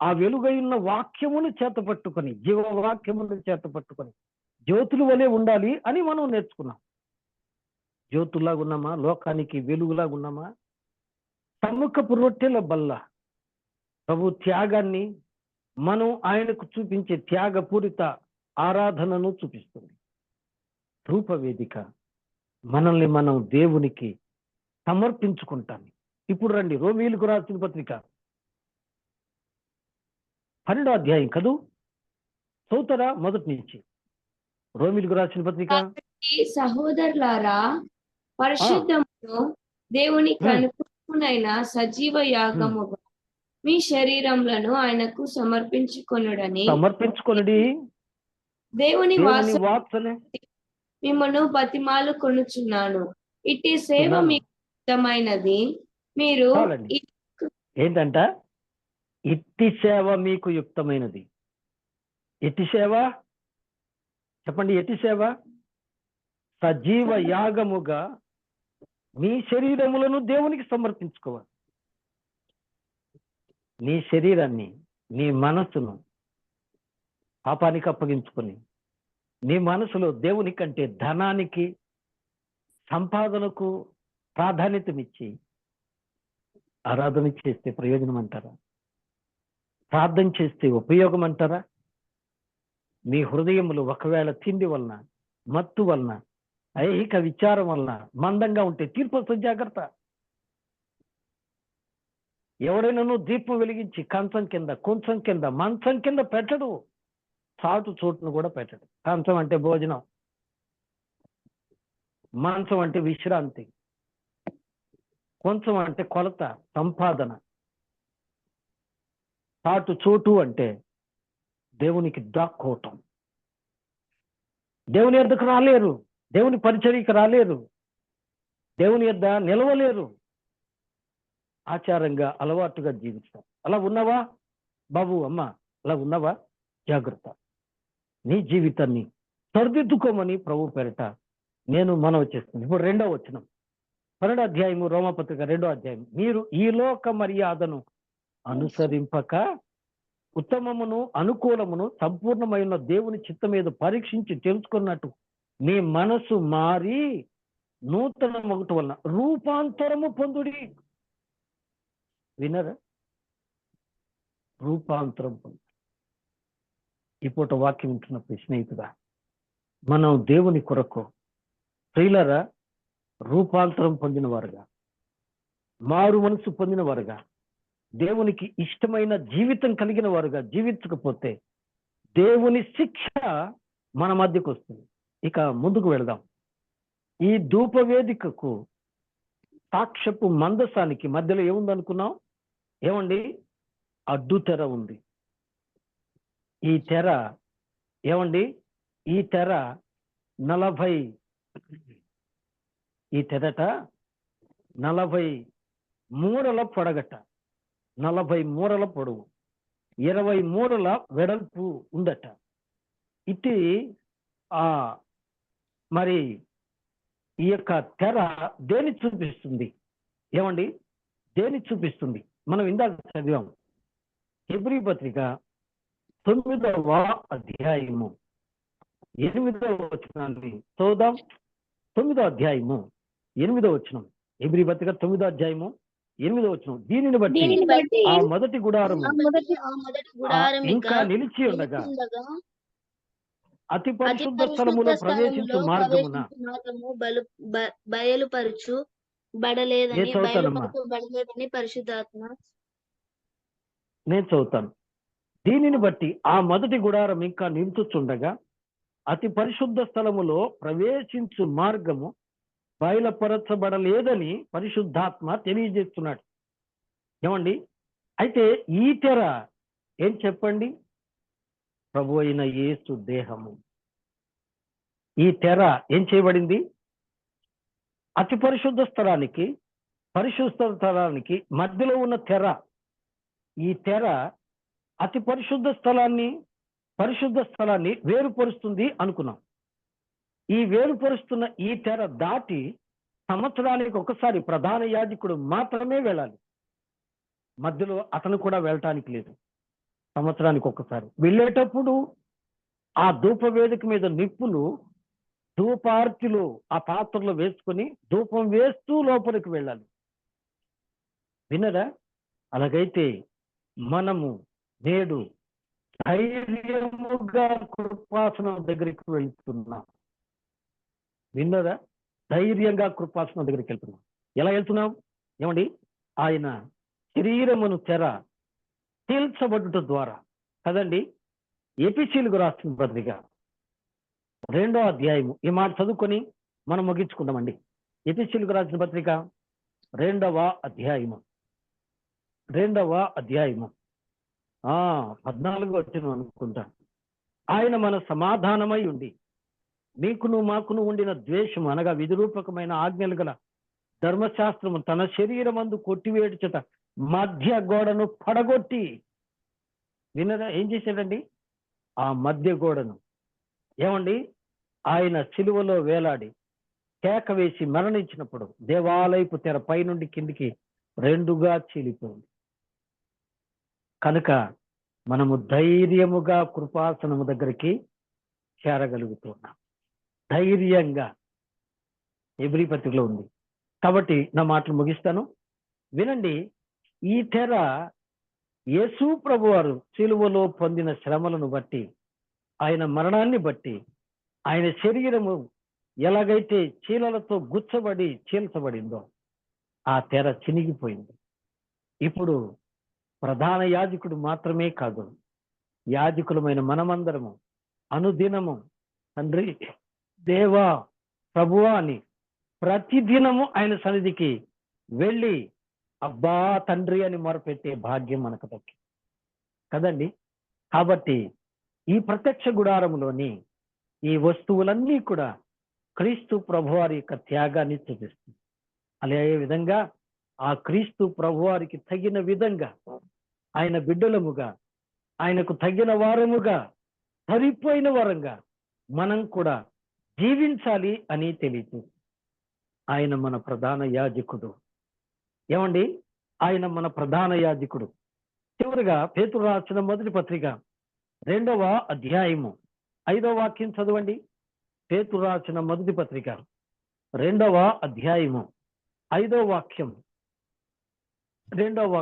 Speaker 1: ఆ వెలుగై ఉన్న వాక్యమును చేతపట్టుకొని, జీవవాక్యమును చేతపట్టుకొని జ్యోతుల వలె ఉండాలి అని మనం నేర్చుకున్నాం. జ్యోతులాగా ఉన్నామా? లోకానికి వెలుగులాగా ఉన్నామా? సమ్ముఖపు రొట్టెల బల్ల ప్రభు త్యాగాన్ని, మనం ఆయనకు చూపించే త్యాగపూరిత ఆరాధనను చూపిస్తుంది. ధూపవేదిక మనల్ని మనం దేవునికి సమర్పించుకుంటాం. ఇప్పుడు రండి, రోమీయులకు రాసిన పత్రిక 12వ అధ్యాయం కదూ, చదువుతారా? మొదటి నుంచి రోమీయులకు రాసిన పత్రిక.
Speaker 5: సహోదరులారా, పరిశుద్ధమును దేవునికి అనుకూలమైన సజీవ యాగముగా మీ శరీరములను ఆయనకు సమర్పించుకొనుడి. దేవుని వాత్సల్య మిమ్మను బతిమాలు కొనుచున్నాను. ఇట్టి సేవ మీకు యుక్తమైనది. మీరు
Speaker 1: ఏంటంట? ఇట్టి సేవ మీకు యుక్తమైనది. ఎట్టి సేవ చెప్పండి, ఎట్టి సేవ? సజీవ యాగముగా మీ శరీరములను దేవునికి సమర్పించుకోవాలి. నీ శరీరాన్ని, నీ మనసును పాపానికి అప్పగించుకొని, నీ మనసులో దేవుని కంటే ధనానికి, సంపాదనకు ప్రాధాన్యతనిచ్చి ఆరాధన చేస్తే ప్రయోజనం అంటారా? ప్రార్థన చేస్తే ఉపయోగం అంటారా? మీ హృదయములు ఒకవేళ తిండి వలన, మత్తు వలన, ఐహిక విచారం వలన మందంగా ఉంటే తీర్పు వస్తుంది, జాగ్రత్త. ఎవడైనాను దీపం వెలిగించి కంచం కింద, కొంచెం కింద, మంచం కింద పెట్టడు, చాటు చోటును కూడా పెట్టడు. కంచం అంటే భోజనం, మంచం అంటే విశ్రాంతి, కొంచెం అంటే కొలత, సంపాదన, చాటు చోటు అంటే దేవునికి దాక్కోవటం. దేవుని యొద్దకు రాలేరు, దేవుని పరిచర్యకు రాలేరు, దేవుని యొద్ద నిలవలేరు. ఆచారంగా అలవాటుగా జీవిస్తాం. అలా ఉన్నావా బాబు, అమ్మ? అలా ఉన్నావా? జాగ్రత్త. నీ జీవితాన్ని సరిదిద్దుకోమని ప్రభు పేరిట నేను మనవి చేస్తున్నాను. ఇప్పుడు 2వ వచనం, 12వ అధ్యాయము, రోమపత్రిక 2వ అధ్యాయం. మీరు ఈ లోక మర్యాదను అనుసరింపక ఉత్తమమును, అనుకూలమును, సంపూర్ణమైన దేవుని చిత్తం మీద పరీక్షించి తెలుసుకున్నట్టు మీ మనసు మారి నూతన మొగటు వలన రూపాంతరము పొందుడి. వినరా? రూపాంతరం పొందు. ఇప్పుడు వాక్యం ఉంటున్న స్నేహితుడా, మనం దేవుని కొరకు ప్రియులరా రూపాంతరం పొందిన వారుగా, మారు మనసు పొందిన వారుగా, దేవునికి ఇష్టమైన జీవితం కలిగిన వారుగా జీవించకపోతే దేవుని శిక్ష మన మధ్యకు వస్తుంది. ఇక ముందుకు వెళదాం. ఈ ధూపవేదికకు సాక్ష్యపు మందసానికి మధ్యలో ఏముందనుకున్నాం? ఏమండి? అడ్డు తెర ఉంది. ఈ తెర ఏమండి? ఈ తెర 40, ఈ తెరట 40 మూరల పొడగట, 40 మూరల పొడవు, 20 మూరల వెడల్పు ఉందట. ఇది మరి ఈ యొక్క తెర దేని చూపిస్తుంది? ఏమండి? దేని చూపిస్తుంది? మనం ఇందాక చదివాం. హెబ్రీ పత్రిక 9వ అధ్యాయము 8వ వచనాన్ని చదువుదాం. 9వ అధ్యాయము 8వ వచనం. హెబ్రీ పత్రిక 9వ అధ్యాయము 8వ వచనం. దీనిని బట్టి ఆ మొదటి గుడారము ఇంకా నిలిచి ఉండగా అతి పరిశుద్ధ స్థలములో ప్రవేశించు మార్గమున
Speaker 4: బయలుపరచు బడలేదని పరిశుద్ధాత్మ.
Speaker 1: నేను చదువుతాను. దీనిని బట్టి ఆ మొదటి గుడారం ఇంకా నిలుచుచుండగా అతి పరిశుద్ధ స్థలములో ప్రవేశించు మార్గము బయలుపరచబడలేదని పరిశుద్ధాత్మ తెలియజేస్తున్నాడు. ఏమండి? అయితే ఈ తెర ఏం చెప్పండి? ప్రభు అయిన యేసు దేహము. ఈ తెర ఏం చేయబడింది? అతి పరిశుద్ధ స్థలానికి, పరిశుద్ధ స్థలానికి మధ్యలో ఉన్న తెర. ఈ తెర అతి పరిశుద్ధ స్థలాన్ని వేరుపరుస్తుంది అనుకున్నాం. ఈ వేరుపరుస్తున్న ఈ తెర దాటి సంవత్సరానికి ఒకసారి ప్రధాన యాజకుడు మాత్రమే వెళ్ళాలి. మధ్యలో అతను కూడా వెళ్ళటానికి లేదు. సంవత్సరానికి ఒకసారి వెళ్ళేటప్పుడు ఆ ధూపవేదిక మీద నిప్పులు ధూపార్తిలో ఆ పాత్రలో వేసుకొని ధూపం వేస్తూ లోపలికి వెళ్ళాలి. వినరా? అలాగైతే మనము నేడు ధైర్యముగా కృపాసనం దగ్గరికి వెళ్తున్నాం. విన్నరా? ధైర్యంగా కృపాసనం దగ్గరికి వెళ్తున్నాం. ఎలా వెళ్తున్నాం? ఏమండి? ఆయన శరీరమును తెర తీల్చబడుట ద్వారా కదండి. ఎఫెసీయులకు రాసిన పత్రిక 2వ అధ్యాయము. ఈ మాట చదువుకొని మనం ముగించుకుందామండి. ఎఫెసీయులకు రాసిన పత్రిక 2వ అధ్యాయము 14 వచ్చిన అనుకుంటా. ఆయన మన సమాధానమై ఉండి మీకును మాకును ఉండిన ద్వేషము అనగా విధిరూపకమైన ఆజ్ఞలు గల ధర్మశాస్త్రము తన శరీరమందు కొట్టివేడుచట మధ్య గోడను పడగొట్టి, వినరా? ఏం చేశాడండి? ఆ మధ్య గోడను ఏమండి ఆయన సిలువలో వేలాడి కేక వేసి మరణించినప్పుడు దేవాలయపు తెర పైనుండి కిందికి రెండుగా చీలిపోయింది. కనుక మనము ధైర్యముగా కృపాసనము దగ్గరికి చేరగలుగుతున్నాం. ధైర్యంగా ఎబ్రీ పత్రికలో ఉంది. కాబట్టి నా మాటలు ముగిస్తాను, వినండి. ఈ తెర యేసు ప్రభువారు సిలువలో పొందిన శ్రమలను బట్టి, ఆయన మరణాన్ని బట్టి, ఆయన శరీరము ఎలాగైతే చీలలతో గుచ్చబడి చీల్చబడిందో ఆ తెర చినిగిపోయింది. ఇప్పుడు ప్రధాన యాజకుడు మాత్రమే కాదు, యాజకులమైన మనమందరము అనుదినము తండ్రి, దేవా, ప్రభువా అని ప్రతిదినము ఆయన సన్నిధికి వెళ్ళి అబ్బా తండ్రి అని మొరపెట్టే భాగ్యం మనకు దక్కింది కదండి. కాబట్టి ఈ ప్రత్యక్ష గుడారములోని ఈ వస్తువులన్నీ కూడా క్రీస్తు ప్రభువారి యొక్క త్యాగాన్ని చూపిస్తుంది. అదే విధంగా ఆ క్రీస్తు ప్రభువారికి తగిన విధంగా ఆయన బిడ్డలముగా, ఆయనకు తగిన వారముగా, సరిపోయిన వారంగా మనం కూడా జీవించాలి అని తెలియజేస్తుంది. ఆయన మన ప్రధాన యాజకుడు. ఏమండి, ఆయన మన ప్రధాన యాజకుడు. చివరిగా పేతురు రాసిన మొదటి పత్రిక 2వ అధ్యాయము 5వ వాక్యం చదవండి. పేతురు రాసిన మొదటి పత్రిక 2వ అధ్యాయము 5వ వాక్యం. 2వ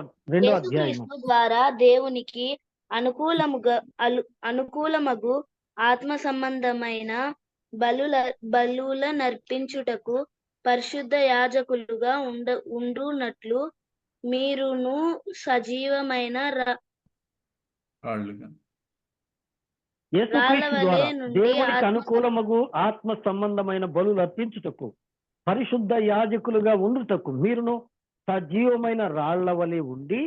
Speaker 1: అధ్యాయము.
Speaker 4: యేసుక్రీస్తు ద్వారా దేవునికి అనుకూలమగు ఆత్మ సంబంధమైన బలుల నర్పించుటకు పరిశుద్ధ యాజకులుగా ఉండునట్లు మీరును సజీవమైన
Speaker 1: యేసుక్రీస్తు ద్వారా దేవునికి అనుకూలమగు ఆత్మ సంబంధమైన బలులు అర్పించుటకు పరిశుద్ధ యాజకులుగా ఉండుటకు మీరును సజీవమైన రాళ్ల వలె ఉండి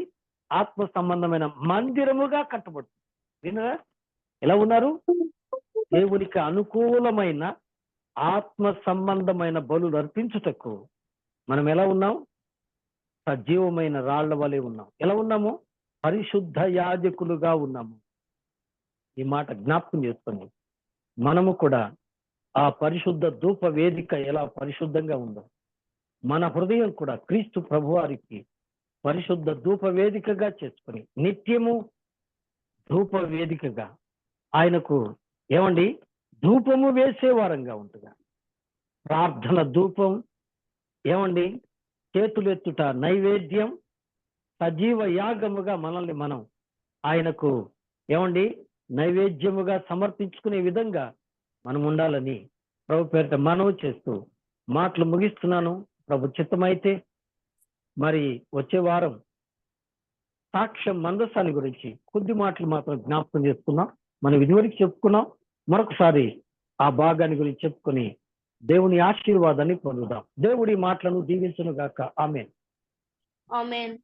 Speaker 1: ఆత్మ సంబంధమైన మందిరముగా కట్టబడుతుంది. వినరా ఎలా ఉన్నారు? దేవునికి అనుకూలమైన ఆత్మ సంబంధమైన బలులు అర్పించుటకు మనం ఎలా ఉన్నాం? సజీవమైన రాళ్ల వలె ఉన్నాం. ఎలా ఉన్నాము? పరిశుద్ధ యాజకులుగా ఉన్నాము. ఈ మాట జ్ఞాపకం చేసుకోండి. మనము కూడా ఆ పరిశుద్ధ ధూప వేదిక ఎలా పరిశుద్ధంగా ఉందో, మన హృదయం కూడా క్రీస్తు ప్రభువారికి పరిశుద్ధ ధూప వేదికగా చేసుకుని నిత్యము ధూప వేదికగా ఆయనకు ఏమండి ధూపము వేసే వారంగా ఉంటుందా. ప్రార్థన ధూపం, ఏమండి చేతులెత్తుట నైవేద్యం, సజీవ యాగముగా మనల్ని మనం ఆయనకు ఏమండి నైవేద్యముగా సమర్పించుకునే విధంగా మనం ఉండాలని ప్రభు పేరిట మనవి చేస్తూ మాటలు ముగిస్తున్నాను. ప్రభు చిత్తమైతే మరి వచ్చే వారం సాక్ష్యం మందసాన్ని గురించి కొద్ది మాటలు మాత్రం జ్ఞాపకం చేసుకున్నాం. మనం ఇదివరకు చెప్పుకున్నాం. మరొకసారి ఆ భాగాన్ని గురించి చెప్పుకొని దేవుని ఆశీర్వాదాన్ని పొందుదాం. దేవుడి మాటలను దీవించును గాక. ఆమేన్.
Speaker 4: ఆమేన్.